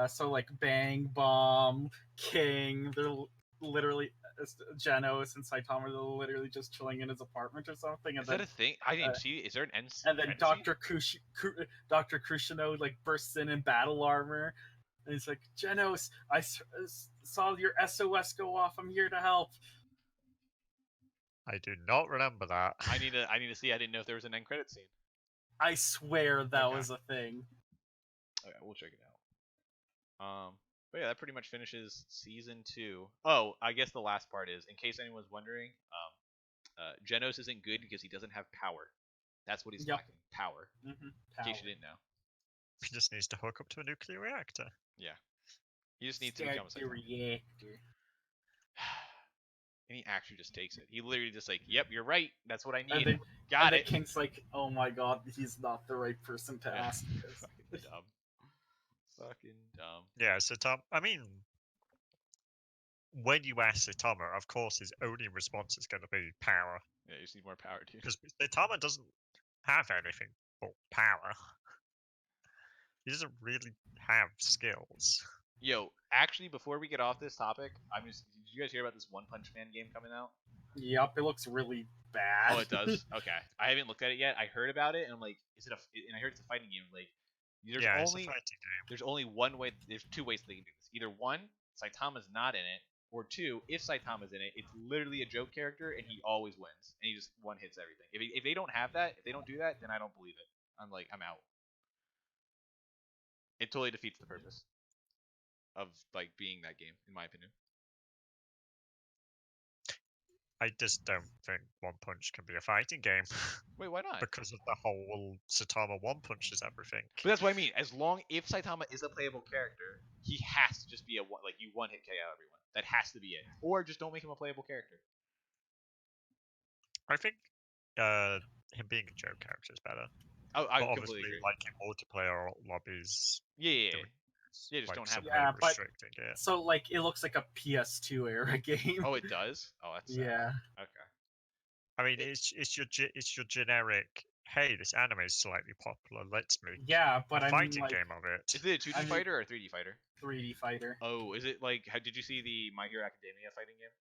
So like Bang, Bomb, King, they're literally Genos and Saitama, they're literally just chilling in his apartment or something. And is that a thing? I didn't see. Is there an end? And then Dr. Kushino like bursts in battle armor, and he's like, "Genos, I saw your SOS go off. I'm here to help." I do not remember that. I need to see. I didn't know if there was an end credit scene. I swear that was a thing. Okay, we'll check it out. But yeah, that pretty much finishes season 2. Oh, I guess the last part is, in case anyone's wondering, Genos isn't good because he doesn't have power. That's what he's lacking. Power. Power. In case you didn't know. He just needs to hook up to a nuclear reactor. Yeah. He just needs to become a reactor. And he actually just takes it. He literally just like, yep, you're right. That's what I need. Got it. King's like, oh my god, he's not the right person to ask this. Fucking dumb. Fucking dumb. Yeah, Saitama. I mean, when you ask Saitama, of course, his only response is going to be power. Yeah, you just need more power, dude. Because Saitama doesn't have anything but power. He doesn't really have skills. Yo, actually, before we get off this topic, did you guys hear about this One Punch Man game coming out? Yep, it looks really bad. Oh, it does? Okay. I haven't looked at it yet. I heard about it, and I'm like, and I heard it's a fighting game. Like, it's a fighting game. There's only one way. There's 2 ways they can do this. Either 1, Saitama's not in it, or 2, if Saitama's in it, it's literally a joke character, and he always wins, and he just one-hits everything. If they don't have that, if they don't do that, then I don't believe it. I'm out. It totally defeats the purpose of like being that game, in my opinion. I just don't think One Punch can be a fighting game. Wait, why not? Because of the whole Saitama One Punches everything. But that's what I mean. If Saitama is a playable character, he has to just be you one-hit KO everyone. That has to be it. Or just don't make him a playable character. I think him being a joke character is better. Oh, I completely agree. Like in multiplayer lobbies. Yeah, just like, don't have. Yeah, but it. So like it looks like a PS2 era game. Oh, it does. Oh, that's yeah. Okay. I mean, it's your generic. Hey, this anime is slightly popular. Let's make but a I fighting mean, like, game of it. Is it a 2D fighter or a 3D fighter? 3D fighter. Oh, is it like? Did you see the My Hero Academia fighting game?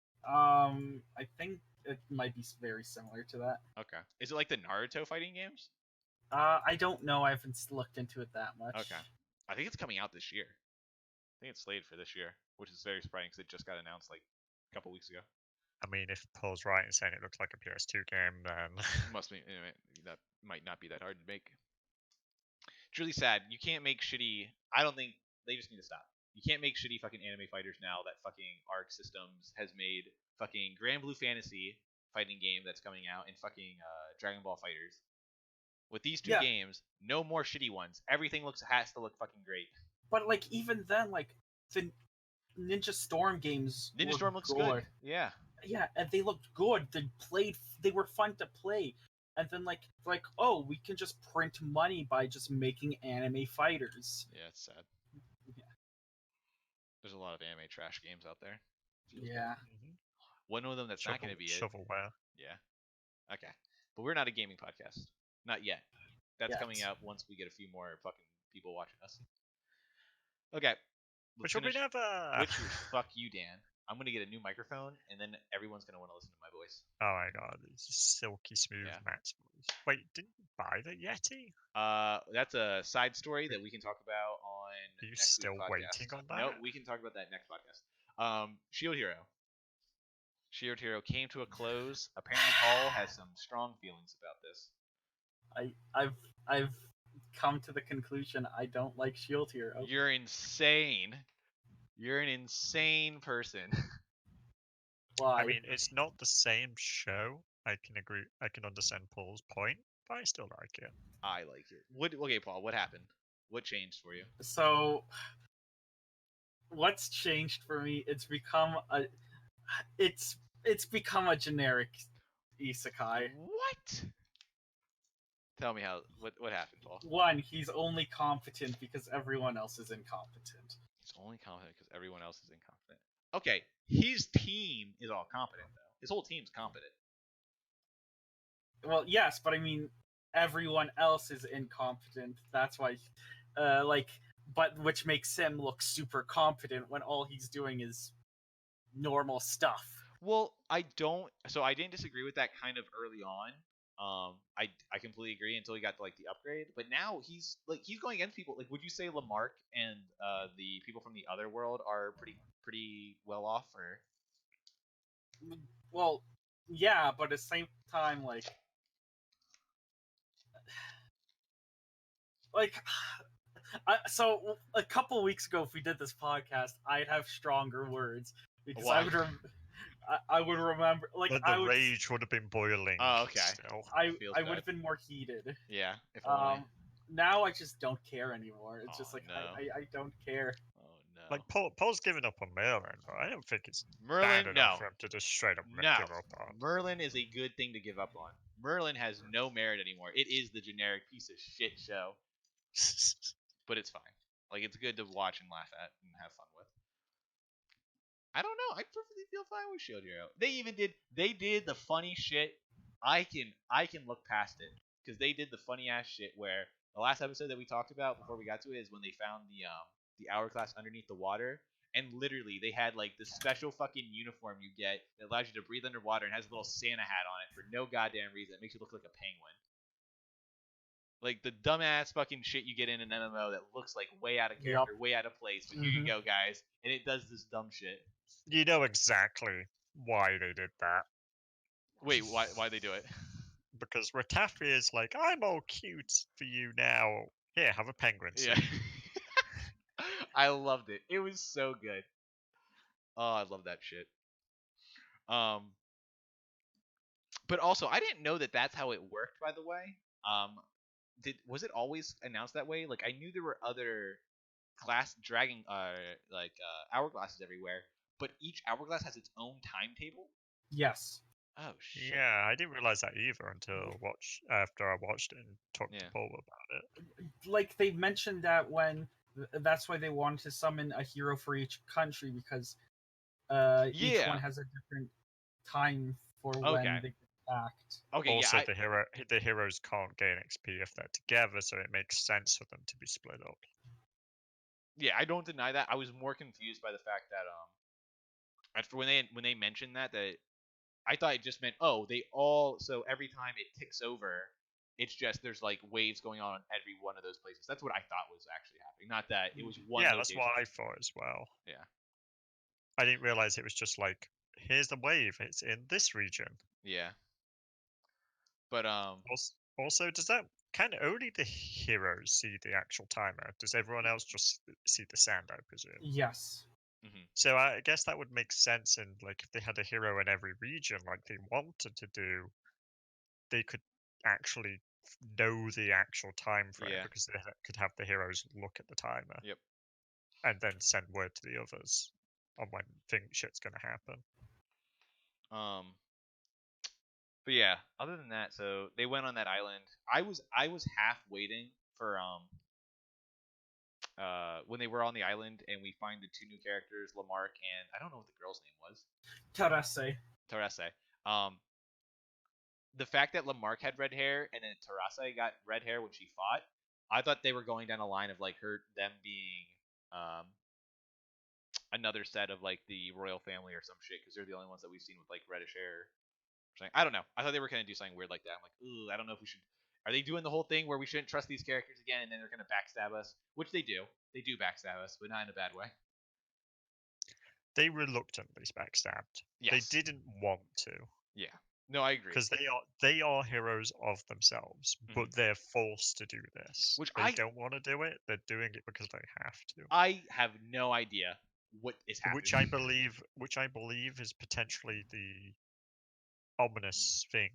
I think it might be very similar to that. Okay. Is it like the Naruto fighting games? I don't know. I haven't looked into it that much. Okay. I think it's coming out this year. think it's slated for this year, which is very surprising because it just got announced like a couple weeks ago. I mean, if Paul's right in saying it looks like a PS2 game, then must be anyway, that might not be that hard to make. It's really sad. You can't make shitty. I don't think they just need to stop. You can't make shitty fucking anime fighters now that fucking Arc Systems has made fucking Grand Blue Fantasy fighting game that's coming out and fucking Dragon Ball FighterZ. With these two games, no more shitty ones. Everything has to look fucking great. But like even then, like the Ninja Storm games. Ninja Storm looks good. Yeah. Yeah, and they looked good. They were fun to play. And then like oh, we can just print money by just making anime fighters. Yeah, it's sad. Yeah. There's a lot of anime trash games out there. Yeah. Mm-hmm. One of them that's not going to be Shovelware. Yeah. Okay. But we're not a gaming podcast. Not yet. That's coming out once we get a few more fucking people watching us. Okay. Which will be never. Which fuck you, Dan. I'm gonna get a new microphone, and then everyone's gonna want to listen to my voice. Oh my god, it's silky smooth Matt's voice. Wait, didn't you buy the Yeti? That's a side story that we can talk about on. Are you still waiting on that? No, we can talk about that next podcast. Shield Hero. Shield Hero came to a close. Apparently, Paul has some strong feelings about this. I've come to the conclusion I don't like Shield Hero. You're insane. You're an insane person. Why? I mean, it's not the same show. I can agree. I can understand Paul's point, but I still like it. I like it. Okay, Paul, what happened? What changed for you? So, what's changed for me? It's become a generic isekai. What? Tell me what happened, Paul. One, he's only competent because everyone else is incompetent. He's only competent because everyone else is incompetent. Okay, his team is all competent though. His whole team's competent. Well, yes, but I mean, everyone else is incompetent. That's why, but which makes him look super competent when all he's doing is normal stuff. Well, I didn't disagree with that kind of early on. I completely agree until he got to like the upgrade, but now he's going against people. Like, would you say Lamarck and the people from the other world are pretty well off, or? Well, yeah, but at the same time, so a couple weeks ago, if we did this podcast, I'd have stronger words because I would remember, like, the rage would have been boiling. Oh, okay. Still. I would have been more heated. Yeah. If now I just don't care anymore. It's just like no. I don't care. Oh no. Like Paul's giving up on Merlin, but I don't think it's Merlin. bad enough for him to just straight up give up on. Merlin is a good thing to give up on. Merlin has no merit anymore. It is the generic piece of shit show. But it's fine. Like, it's good to watch and laugh at and have fun with. I don't know. I perfectly feel fine with Shield Hero. They did the funny shit. I can look past it because they did the funny ass shit where the last episode that we talked about before we got to it is when they found the hourglass underneath the water, and literally they had like this special fucking uniform you get that allows you to breathe underwater and has a little Santa hat on it for no goddamn reason. It makes you look like a penguin. Like the dumbass fucking shit you get in an MMO that looks like way out of character, way out of place. But here you go, guys, and it does this dumb shit. You know exactly why they did that. Wait, why they do it? Because Ratafi is like, I'm all cute for you now. Here, have a penguin suit. Yeah. I loved it. It was so good. Oh, I love that shit. But also, I didn't know that that's how it worked, by the way. Was it always announced that way? Like, I knew there were other dragging hourglasses everywhere, but each hourglass has its own timetable? Yes. Oh shit. Yeah, I didn't realize that either until after I watched it and talked to Paul about it. Like, they mentioned that that's why they wanted to summon a hero for each country, because each one has a different time for when they act. Okay. Also, the heroes can't gain XP if they're together, so it makes sense for them to be split up. Yeah, I don't deny that. I was more confused by the fact that after when they mentioned that I thought it just meant so every time it ticks over, It's just there's like waves going on every one of those places. That's what I thought was actually happening. Not that it was one. Yeah, location. That's what I thought as well. Yeah. I didn't realize it was just like, here's the wave. It's in this region. Yeah. But Also, does that kind of only the heroes see the actual timer? Does everyone else just see the sand? I presume. Yes. Mm-hmm. So I guess that would make sense. And like, if they had a hero in every region, like they wanted to do, they could actually know the actual time frame because they could have the heroes look at the timer. Yep. And then send word to the others on when shit's gonna happen. But yeah, other than that, so they went on that island. I was half waiting for when they were on the island and we find the 2 new characters, Lamarck and I don't know what the girl's name was. Terese. The fact that Lamarck had red hair and then Terese got red hair when she fought, I thought they were going down a line of like them being another set of like the royal family or some shit because they're the only ones that we've seen with like reddish hair. I don't know. I thought they were gonna do something weird like that. I'm like, ooh, I don't know if we should. Are they doing the whole thing where we shouldn't trust these characters again, and then they're gonna backstab us? Which they do. They do backstab us, but not in a bad way. They reluctantly backstabbed. Yes. They didn't want to. Yeah. No, I agree. Because they are heroes of themselves, but they're forced to do this. Which they don't want to do it. They're doing it because they have to. I have no idea what is happening. Which I believe is potentially the ominous thing.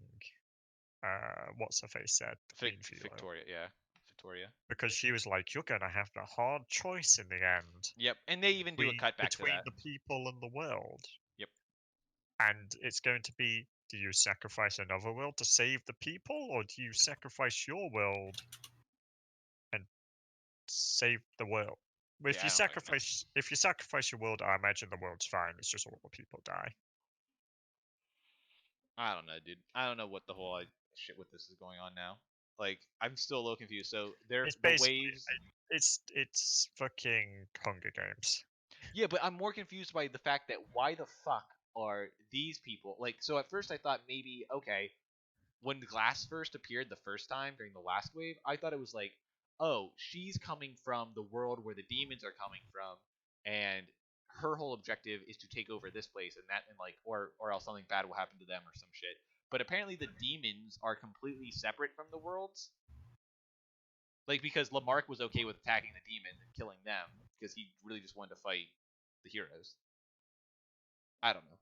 What's her face said? Victoria, yeah. Victoria. Because she was like, you're going to have the hard choice in the end. Yep, and they even do a cutback between to that. the people and the world. Yep. And it's going to be, do you sacrifice another world to save the people, or do you sacrifice your world and save the world? If you sacrifice your world, I imagine the world's fine. It's just all the people die. I don't know, dude. I don't know what the whole shit with this is going on now. Like, I'm still a little confused. So the waves. It's fucking Hunger Games. Yeah, but I'm more confused by the fact that why the fuck are these people like? So at first I thought maybe okay, when Glass first appeared the first time during the last wave, I thought it was like, oh, she's coming from the world where the demons are coming from, and her whole objective is to take over this place and like or else something bad will happen to them or some shit. But apparently the demons are completely separate from the worlds. Like because Lamarck was okay with attacking the demons and killing them because he really just wanted to fight the heroes. I don't know.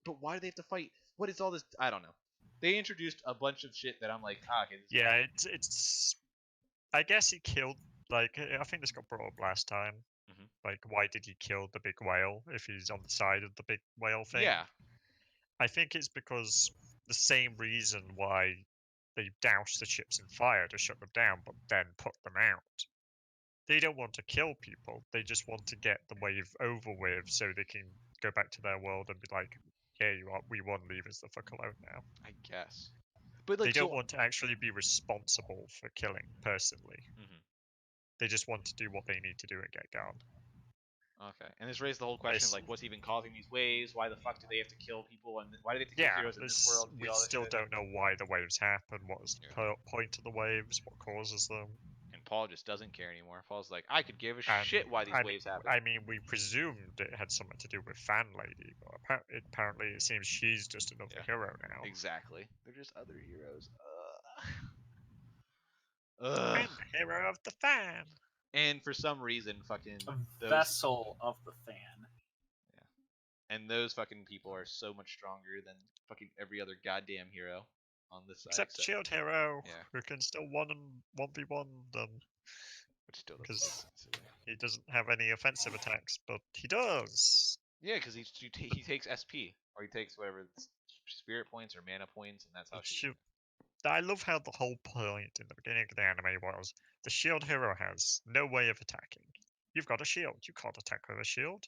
But why do they have to fight? What is all this? I don't know. They introduced a bunch of shit that I'm like, okay. Yeah, it's. I guess he killed. Like, I think this got brought up last time. Mm-hmm. Like, why did he kill the big whale if he's on the side of the big whale thing? Yeah. I think it's because the same reason why they doused the ships in fire to shut them down, but then put them out. They don't want to kill people. They just want to get the wave over with so they can go back to their world and be like, yeah, we won, leave us the fuck alone now. I guess. But like, they don't want to actually be responsible for killing personally. Mm-hmm. They just want to do what they need to do and get gone. Okay, and this raised the whole question of like, what's even causing these waves? Why the fuck do they have to kill people? And why do they have to kill heroes in this world? We still don't know why the waves happen. What is the point of the waves? What causes them? And Paul just doesn't care anymore. Paul's like, I could give a shit why these waves happen. I mean, we presumed it had something to do with Fan Lady, but apparently it seems she's just another hero now. Exactly. They're just other heroes. I'm the hero of the fan. And for some reason, fucking vessel of the fan. Yeah. And those fucking people are so much stronger than fucking every other goddamn hero on this side. Except Shield Hero, who can still 1v1 them. Because he doesn't have any offensive attacks, but he does. Yeah, because he takes SP, or he takes whatever spirit points or mana points, and that's how I love how the whole point in the beginning of the anime was the shield hero has no way of attacking. You've got a shield. You can't attack with a shield.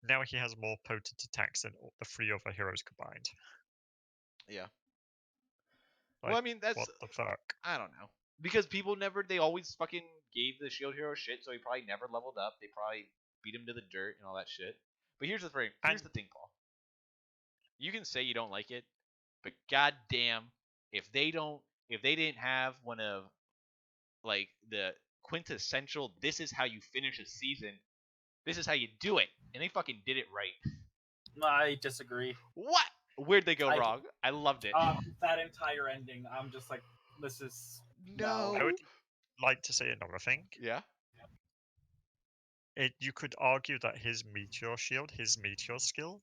Now he has more potent attacks than the 3 other heroes combined. Yeah. Like, well, I mean, that's... What the fuck? I don't know. Because they always fucking gave the shield hero shit, so he probably never leveled up. They probably beat him to the dirt and all that shit. But here's the thing. Here's the thing, Paul. You can say you don't like it, but goddamn... If if they didn't have one of like the quintessential, this is how you finish a season, this is how you do it, and they fucking did it right. I disagree. What? Where'd they go wrong? I loved it. That entire ending, I'm just like, this is no. I would like to say another thing. Yeah. You could argue that his meteor shield, his meteor skill,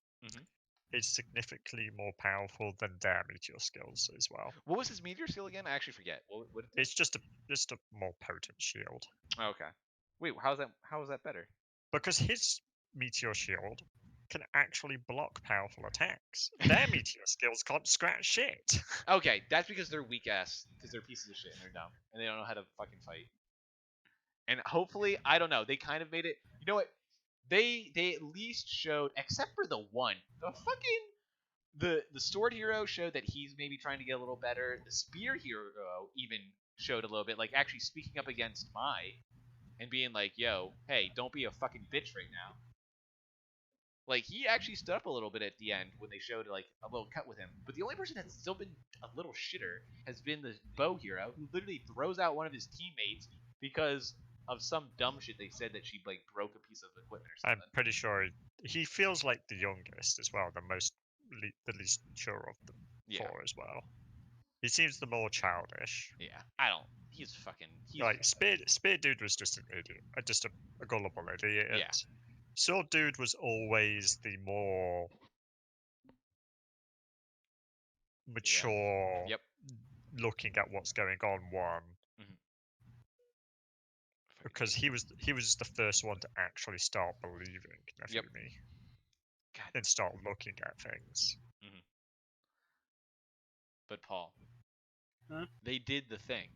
is significantly more powerful than their meteor skills as well. What was his meteor skill again? I actually forget. What it's just a more potent shield. Okay. Wait, how is that better? Because his meteor shield can actually block powerful attacks. Their meteor skills can't scratch shit. Okay, that's because they're weak ass, because they're pieces of shit and they're dumb and they don't know how to fucking fight. And hopefully, I don't know, they kind of made it. You know what? They at least showed, except for the one, the fucking the sword hero showed that he's maybe trying to get a little better. The spear hero even showed a little bit, like actually speaking up against Mai and being like, "Yo, hey, don't be a fucking bitch right now." Like, he actually stood up a little bit at the end when they showed like a little cut with him. But the only person that's still been a little shitter has been the bow hero, who literally throws out one of his teammates because of some dumb shit they said that she like broke a piece of equipment or something. I'm pretty sure he feels like the youngest as well, the least mature of the four as well. He seems the more childish. Yeah, he's fucking. Like Spear Dude was just an idiot, just a gullible idiot. Yeah. Sword Dude was always the more mature, looking at what's going on one. Because he was the first one to actually start believing Nefumi and start looking at things. But Paul, they did the thing.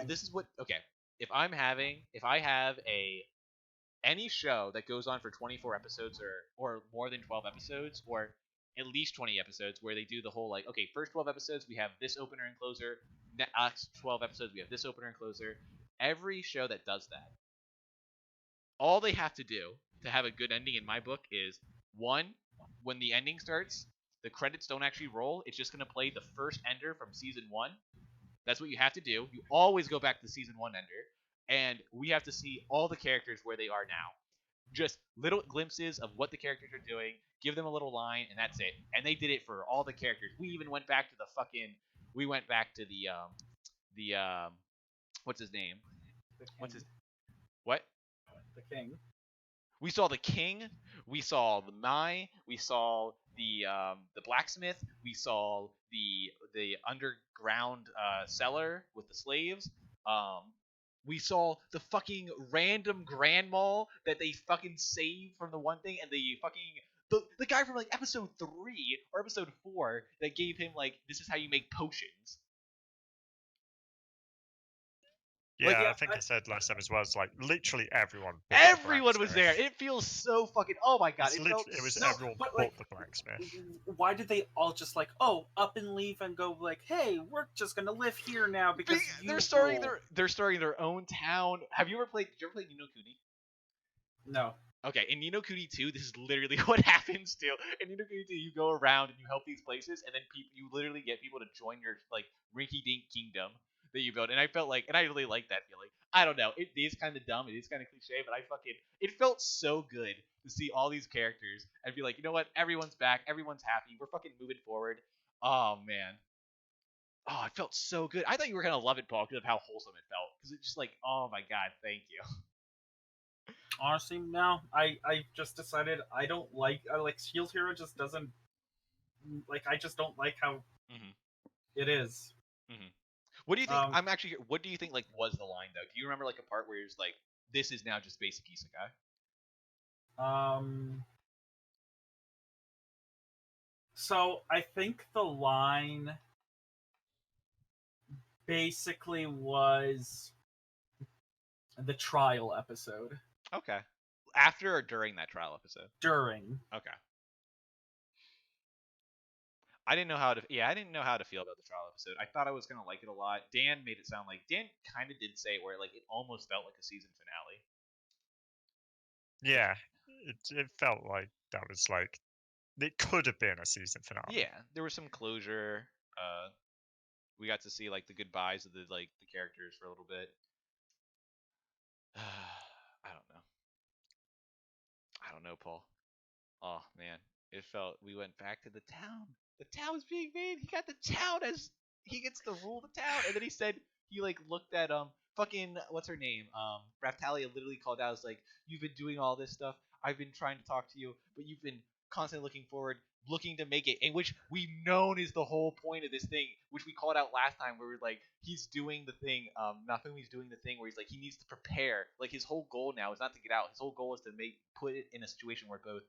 This is what if I have any show that goes on for 24 episodes or more than 12 episodes or at least 20 episodes where they do the whole like, okay, first 12 episodes we have this opener and closer, next 12 episodes we have this opener and closer. Every show that does that, all they have to do to have a good ending in my book is, one, when the ending starts, the credits don't actually roll. It's just going to play the first ender from season 1. That's what you have to do. You always go back to the season 1 ender, and we have to see all the characters where they are now. Just little glimpses of what the characters are doing, give them a little line, and that's it. And they did it for all the characters. We even went back to the what's his name? What? The king. We saw the king. We saw the Mai. We saw the blacksmith. We saw the underground cellar with the slaves. We saw the fucking random Grand Mall that they fucking saved from the one thing, and the guy from like episode 3 or episode 4 that gave him like, this is how you make potions. Yeah, I think I said last time as well. It's like literally everyone. Everyone was there. It feels so fucking. Oh my god! It was everyone but the blacksmith. Why did they all just like, up and leave and go like, hey, we're just gonna live here now because they're starting their own town. Did you ever play Ni no Kuni? No. Okay, in Ni no Kuni 2, this is literally what happens too. In Ni no Kuni 2, you go around and you help these places, and then you literally get people to join your like rinky-dink kingdom that you build. And I felt like, and I really like that feeling. I don't know, it is kind of dumb, it is kind of cliche, but it felt so good to see all these characters and be like, you know what, everyone's back, everyone's happy, we're fucking moving forward. Oh man, oh, it felt so good. I thought you were gonna love it, Paul, because of how wholesome it felt. Because it's just like, oh my god, thank you. Honestly, now I just decided I don't like Shield Hero just doesn't like, I just don't like how it is. What do you think? What do you think like was the line though? Do you remember like a part where it's like, this is now just basic isekai? So I think the line basically was the trial episode. Okay. After or during that trial episode? During. Okay. I didn't know how to feel about the trial episode. I thought I was gonna like it a lot. Dan made it sound like, Dan kind of did say it where like it almost felt like a season finale. Yeah, it felt like that was like, it could have been a season finale. Yeah, there was some closure. We got to see like the goodbyes of the characters for a little bit. I don't know, Paul. Oh man, it felt we went back to the town. The town's being made. He got the town as he gets to rule the town, and then he said he looked at fucking what's her name Raphtalia literally called out as you've been doing all this stuff. I've been trying to talk to you, but you've been constantly looking forward, looking to make it, and which we've known is the whole point of this thing, which we called out last time, where we're he's doing the thing. Nafumi's doing the thing where he needs to prepare. His whole goal now is not to get out. His whole goal is to put it in a situation where both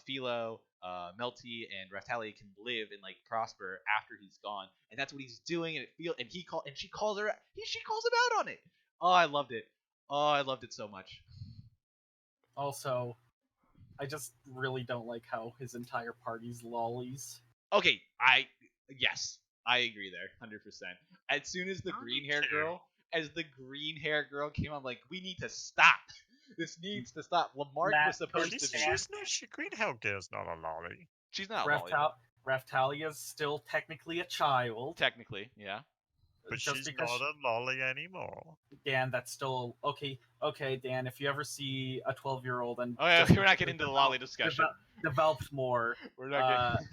Philo, Melty, and Raphtalia can live and prosper after he's gone, and that's what he's doing. And she calls him out on it. Oh, I loved it. Oh, I loved it so much. Also, I just really don't like how his entire party's lollies. Okay, I agree there, 100%. As soon as the green hair girl came, I'm like, we need to stop. This needs to stop. Lamarck was supposed to be. Green hair girl's not a lolly. She's not a lolly. Raphtalia's still technically a child. Technically, yeah. But she's not a lolly anymore. Dan, that's still okay. Okay, Dan, if you ever see a 12-year-old and we're not getting into the lolly discussion. Developed more. We're not getting.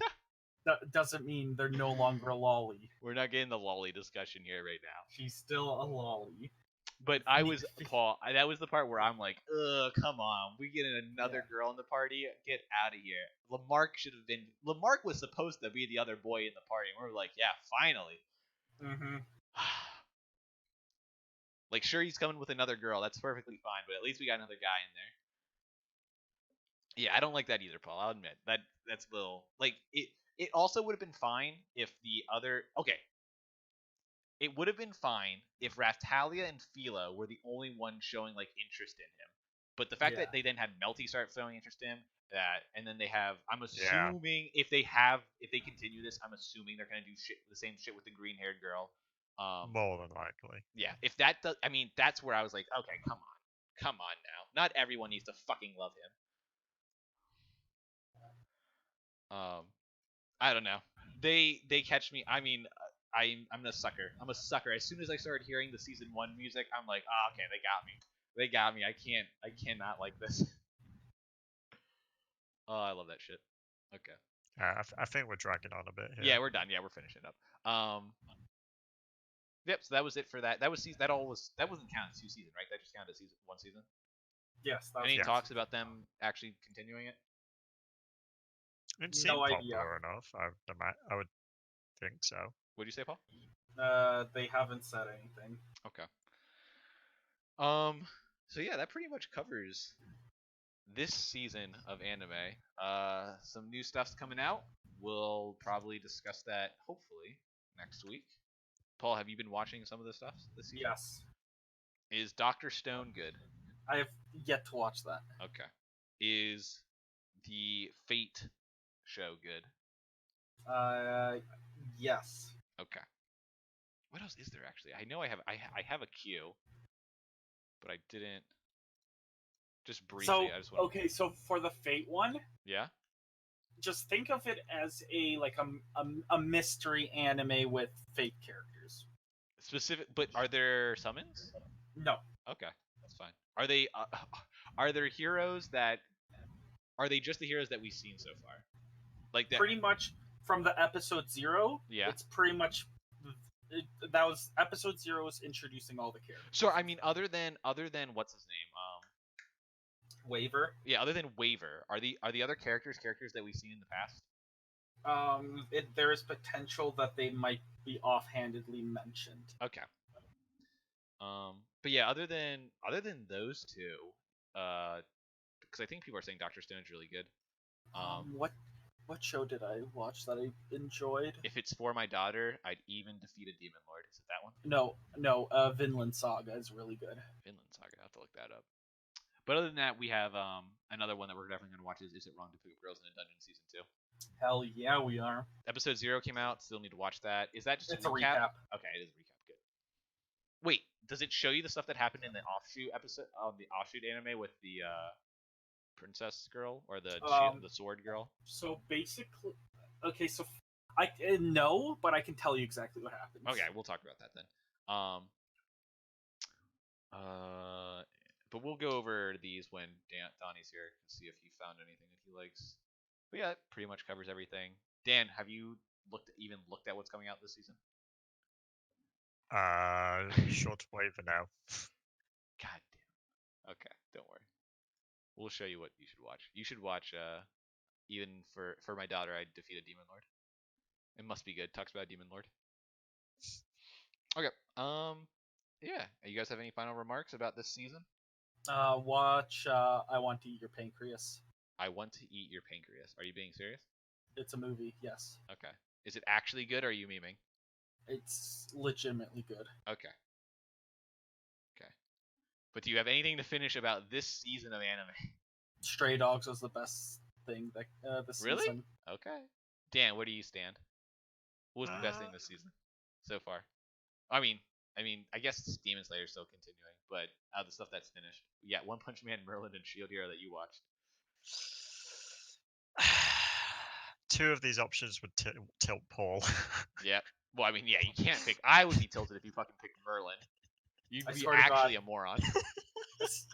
That doesn't mean they're no longer a lolly. We're not getting the lolly discussion here right now. She's still a lolly. But Paul. That was the part where I'm like, ugh, come on. We get another girl in the party. Get out of here. Lamarck should have been. Lamarck was supposed to be the other boy in the party, and we were like, yeah, finally. Mm-hmm. Sure, he's coming with another girl. That's perfectly fine. But at least we got another guy in there. Yeah, I don't like that either, Paul. I'll admit that's a little It also would have been fine if the other. Okay. It would have been fine if Raphtalia and Philo were the only ones showing interest in him. But the fact that they then had Melty start showing interest in him, and then they have, I'm assuming if they continue this, I'm assuming they're gonna do the same shit with the green-haired girl. More than likely. Yeah, if that does, I mean, that's where I was like, okay, come on now. Not everyone needs to fucking love him. I don't know. They catch me. I mean, I'm a sucker. I'm a sucker. As soon as I started hearing the season 1 music, I'm like, oh, okay, they got me. They got me. I cannot like this. Oh, I love that shit. Okay. I think we're dragging on a bit here. Yeah, we're done. Yeah, we're finishing up. Yep. So that was it for that. That was that wasn't counted as 2 seasons, right? That just counted as 1 season. Yes. Any talks about them actually continuing it? It seemed popular enough. I would think so. What do you say, Paul? They haven't said anything. Okay. So yeah, that pretty much covers this season of anime. Some new stuff's coming out. We'll probably discuss that hopefully next week. Paul, have you been watching some of the stuff this season? Yes. Is Dr. Stone good? I have yet to watch that. Okay. Is the Fate show good? Yes. Okay. What else is there actually? I know I have a queue, but I didn't. Just briefly. So for the Fate one. Yeah. Just think of it as a mystery anime with Fate characters. Specific, but are there summons? No. Okay, that's fine. Are they? Are there heroes that? Are they just the heroes that we've seen so far? Like that. Pretty much from the episode 0. Yeah. It's pretty much. That was episode 0 was introducing all the characters. So I mean, other than what's his name? Waver. Yeah, other than Waver, are the other characters that we've seen in the past? There is potential that they might be offhandedly mentioned. Okay. But yeah, other than those two, because I think people are saying Dr. Stone's really good. What show did I watch that I enjoyed? If it's For My Daughter, I'd even defeat a demon lord. Is it that one? No. Vinland Saga is really good. Vinland Saga. I have to look that up. But other than that, we have another one that we're definitely going to watch is It Wrong to Pick Up Girls in a Dungeon Season 2. Hell yeah, we are. Episode 0 came out. Still need to watch that. Is that just a recap? Okay, it is a recap. Good. Wait, does it show you the stuff that happened in the offshoot episode, the offshoot anime with the princess girl or the sword girl? So basically, okay, so No, but I can tell you exactly what happens. Okay, we'll talk about that then. But we'll go over these when Donnie's here and see if he found anything that he likes. But yeah, it pretty much covers everything. Dan, have you looked at what's coming out this season? Short way for now. God damn. Okay, don't worry. We'll show you what you should watch. You should watch. Even for my daughter, I defeated Demon Lord. It must be good. Talks about Demon Lord. Okay. Yeah. You guys have any final remarks about this season? Watch. I Want to Eat Your Pancreas. I Want to Eat Your Pancreas. Are you being serious? It's a movie. Yes. Okay. Is it actually good, or are you memeing? It's legitimately good. Okay. Okay. But do you have anything to finish about this season of anime? Stray Dogs was the best thing that this really? season. Okay. Dan, where do you stand? What was the best thing this season so far? I mean, I guess Demon Slayer is still continuing, but out of the stuff that's finished, yeah, One Punch Man, Merlin, and Shield Hero that you watched. Two of these options would tilt Paul. Yeah. Well, I mean, yeah, you can't pick. I would be tilted if you fucking picked Merlin. You'd be actually a moron.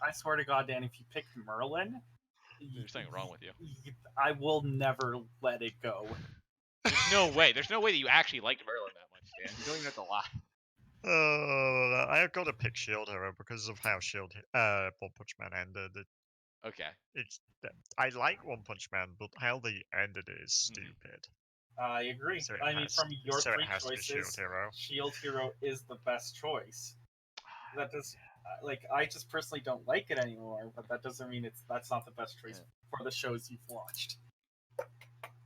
I swear to God, Dan, if you picked Merlin, there's something wrong with you. I will never let it go. There's no way. There's no way that you actually liked Merlin that much, Dan. You don't even have to lie. I've got to pick Shield Hero because of how One Punch Man ended. Okay. I like One Punch Man, but how they ended it is stupid. I agree. So I mean, from your three choices, Shield Hero is the best choice. That does, like, I just personally don't like it anymore, but that doesn't mean that's not the best choice for the shows you've watched.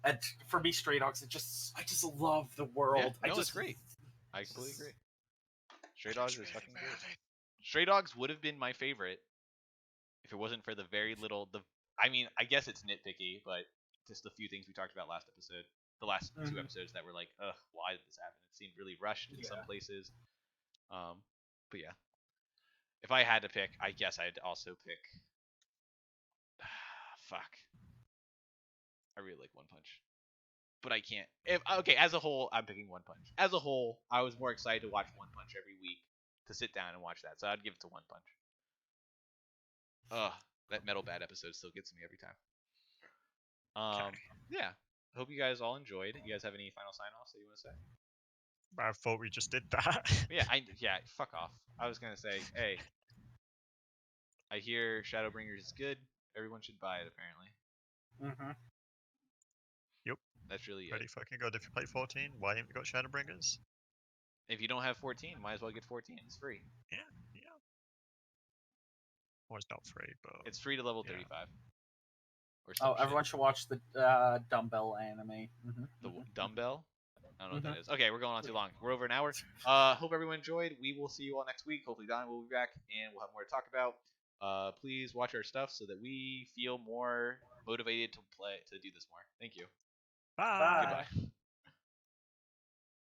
And for me, Stray Dogs, I just love the world. Yeah, it's great. I completely agree. Stray Dogs is fucking great. Stray Dogs would have been my favorite if it wasn't for the very little. I mean, I guess it's nitpicky, but just the few things we talked about last episode, the last two episodes that were like, ugh, why did this happen? It seemed really rushed in some places. But yeah, if I had to pick, I guess I'd also pick. Fuck. I really like One Punch, but I can't. As a whole, I'm picking One Punch. As a whole, I was more excited to watch One Punch every week to sit down and watch that, so I'd give it to One Punch. Ugh, that Metal Bad episode still gets me every time. Yeah. Hope you guys all enjoyed. You guys have any final sign-offs that you want to say? I thought we just did that. Yeah. Fuck off. I was gonna say, hey, I hear Shadowbringers is good. Everyone should buy it, apparently. Yep. That's really pretty fucking good. If you play 14, why haven't you got Shadowbringers? If you don't have 14, might as well get 14. It's free. Yeah. Well, it's not free, but it's free to level 35. Everyone should watch the Dumbbell anime. The Dumbbell? I don't know what that is. Okay, we're going on too long. We're over an hour. Hope everyone enjoyed. We will see you all next week. Hopefully Don will be back and we'll have more to talk about. Please watch our stuff so that we feel more motivated to do this more. Thank you. Bye. Goodbye.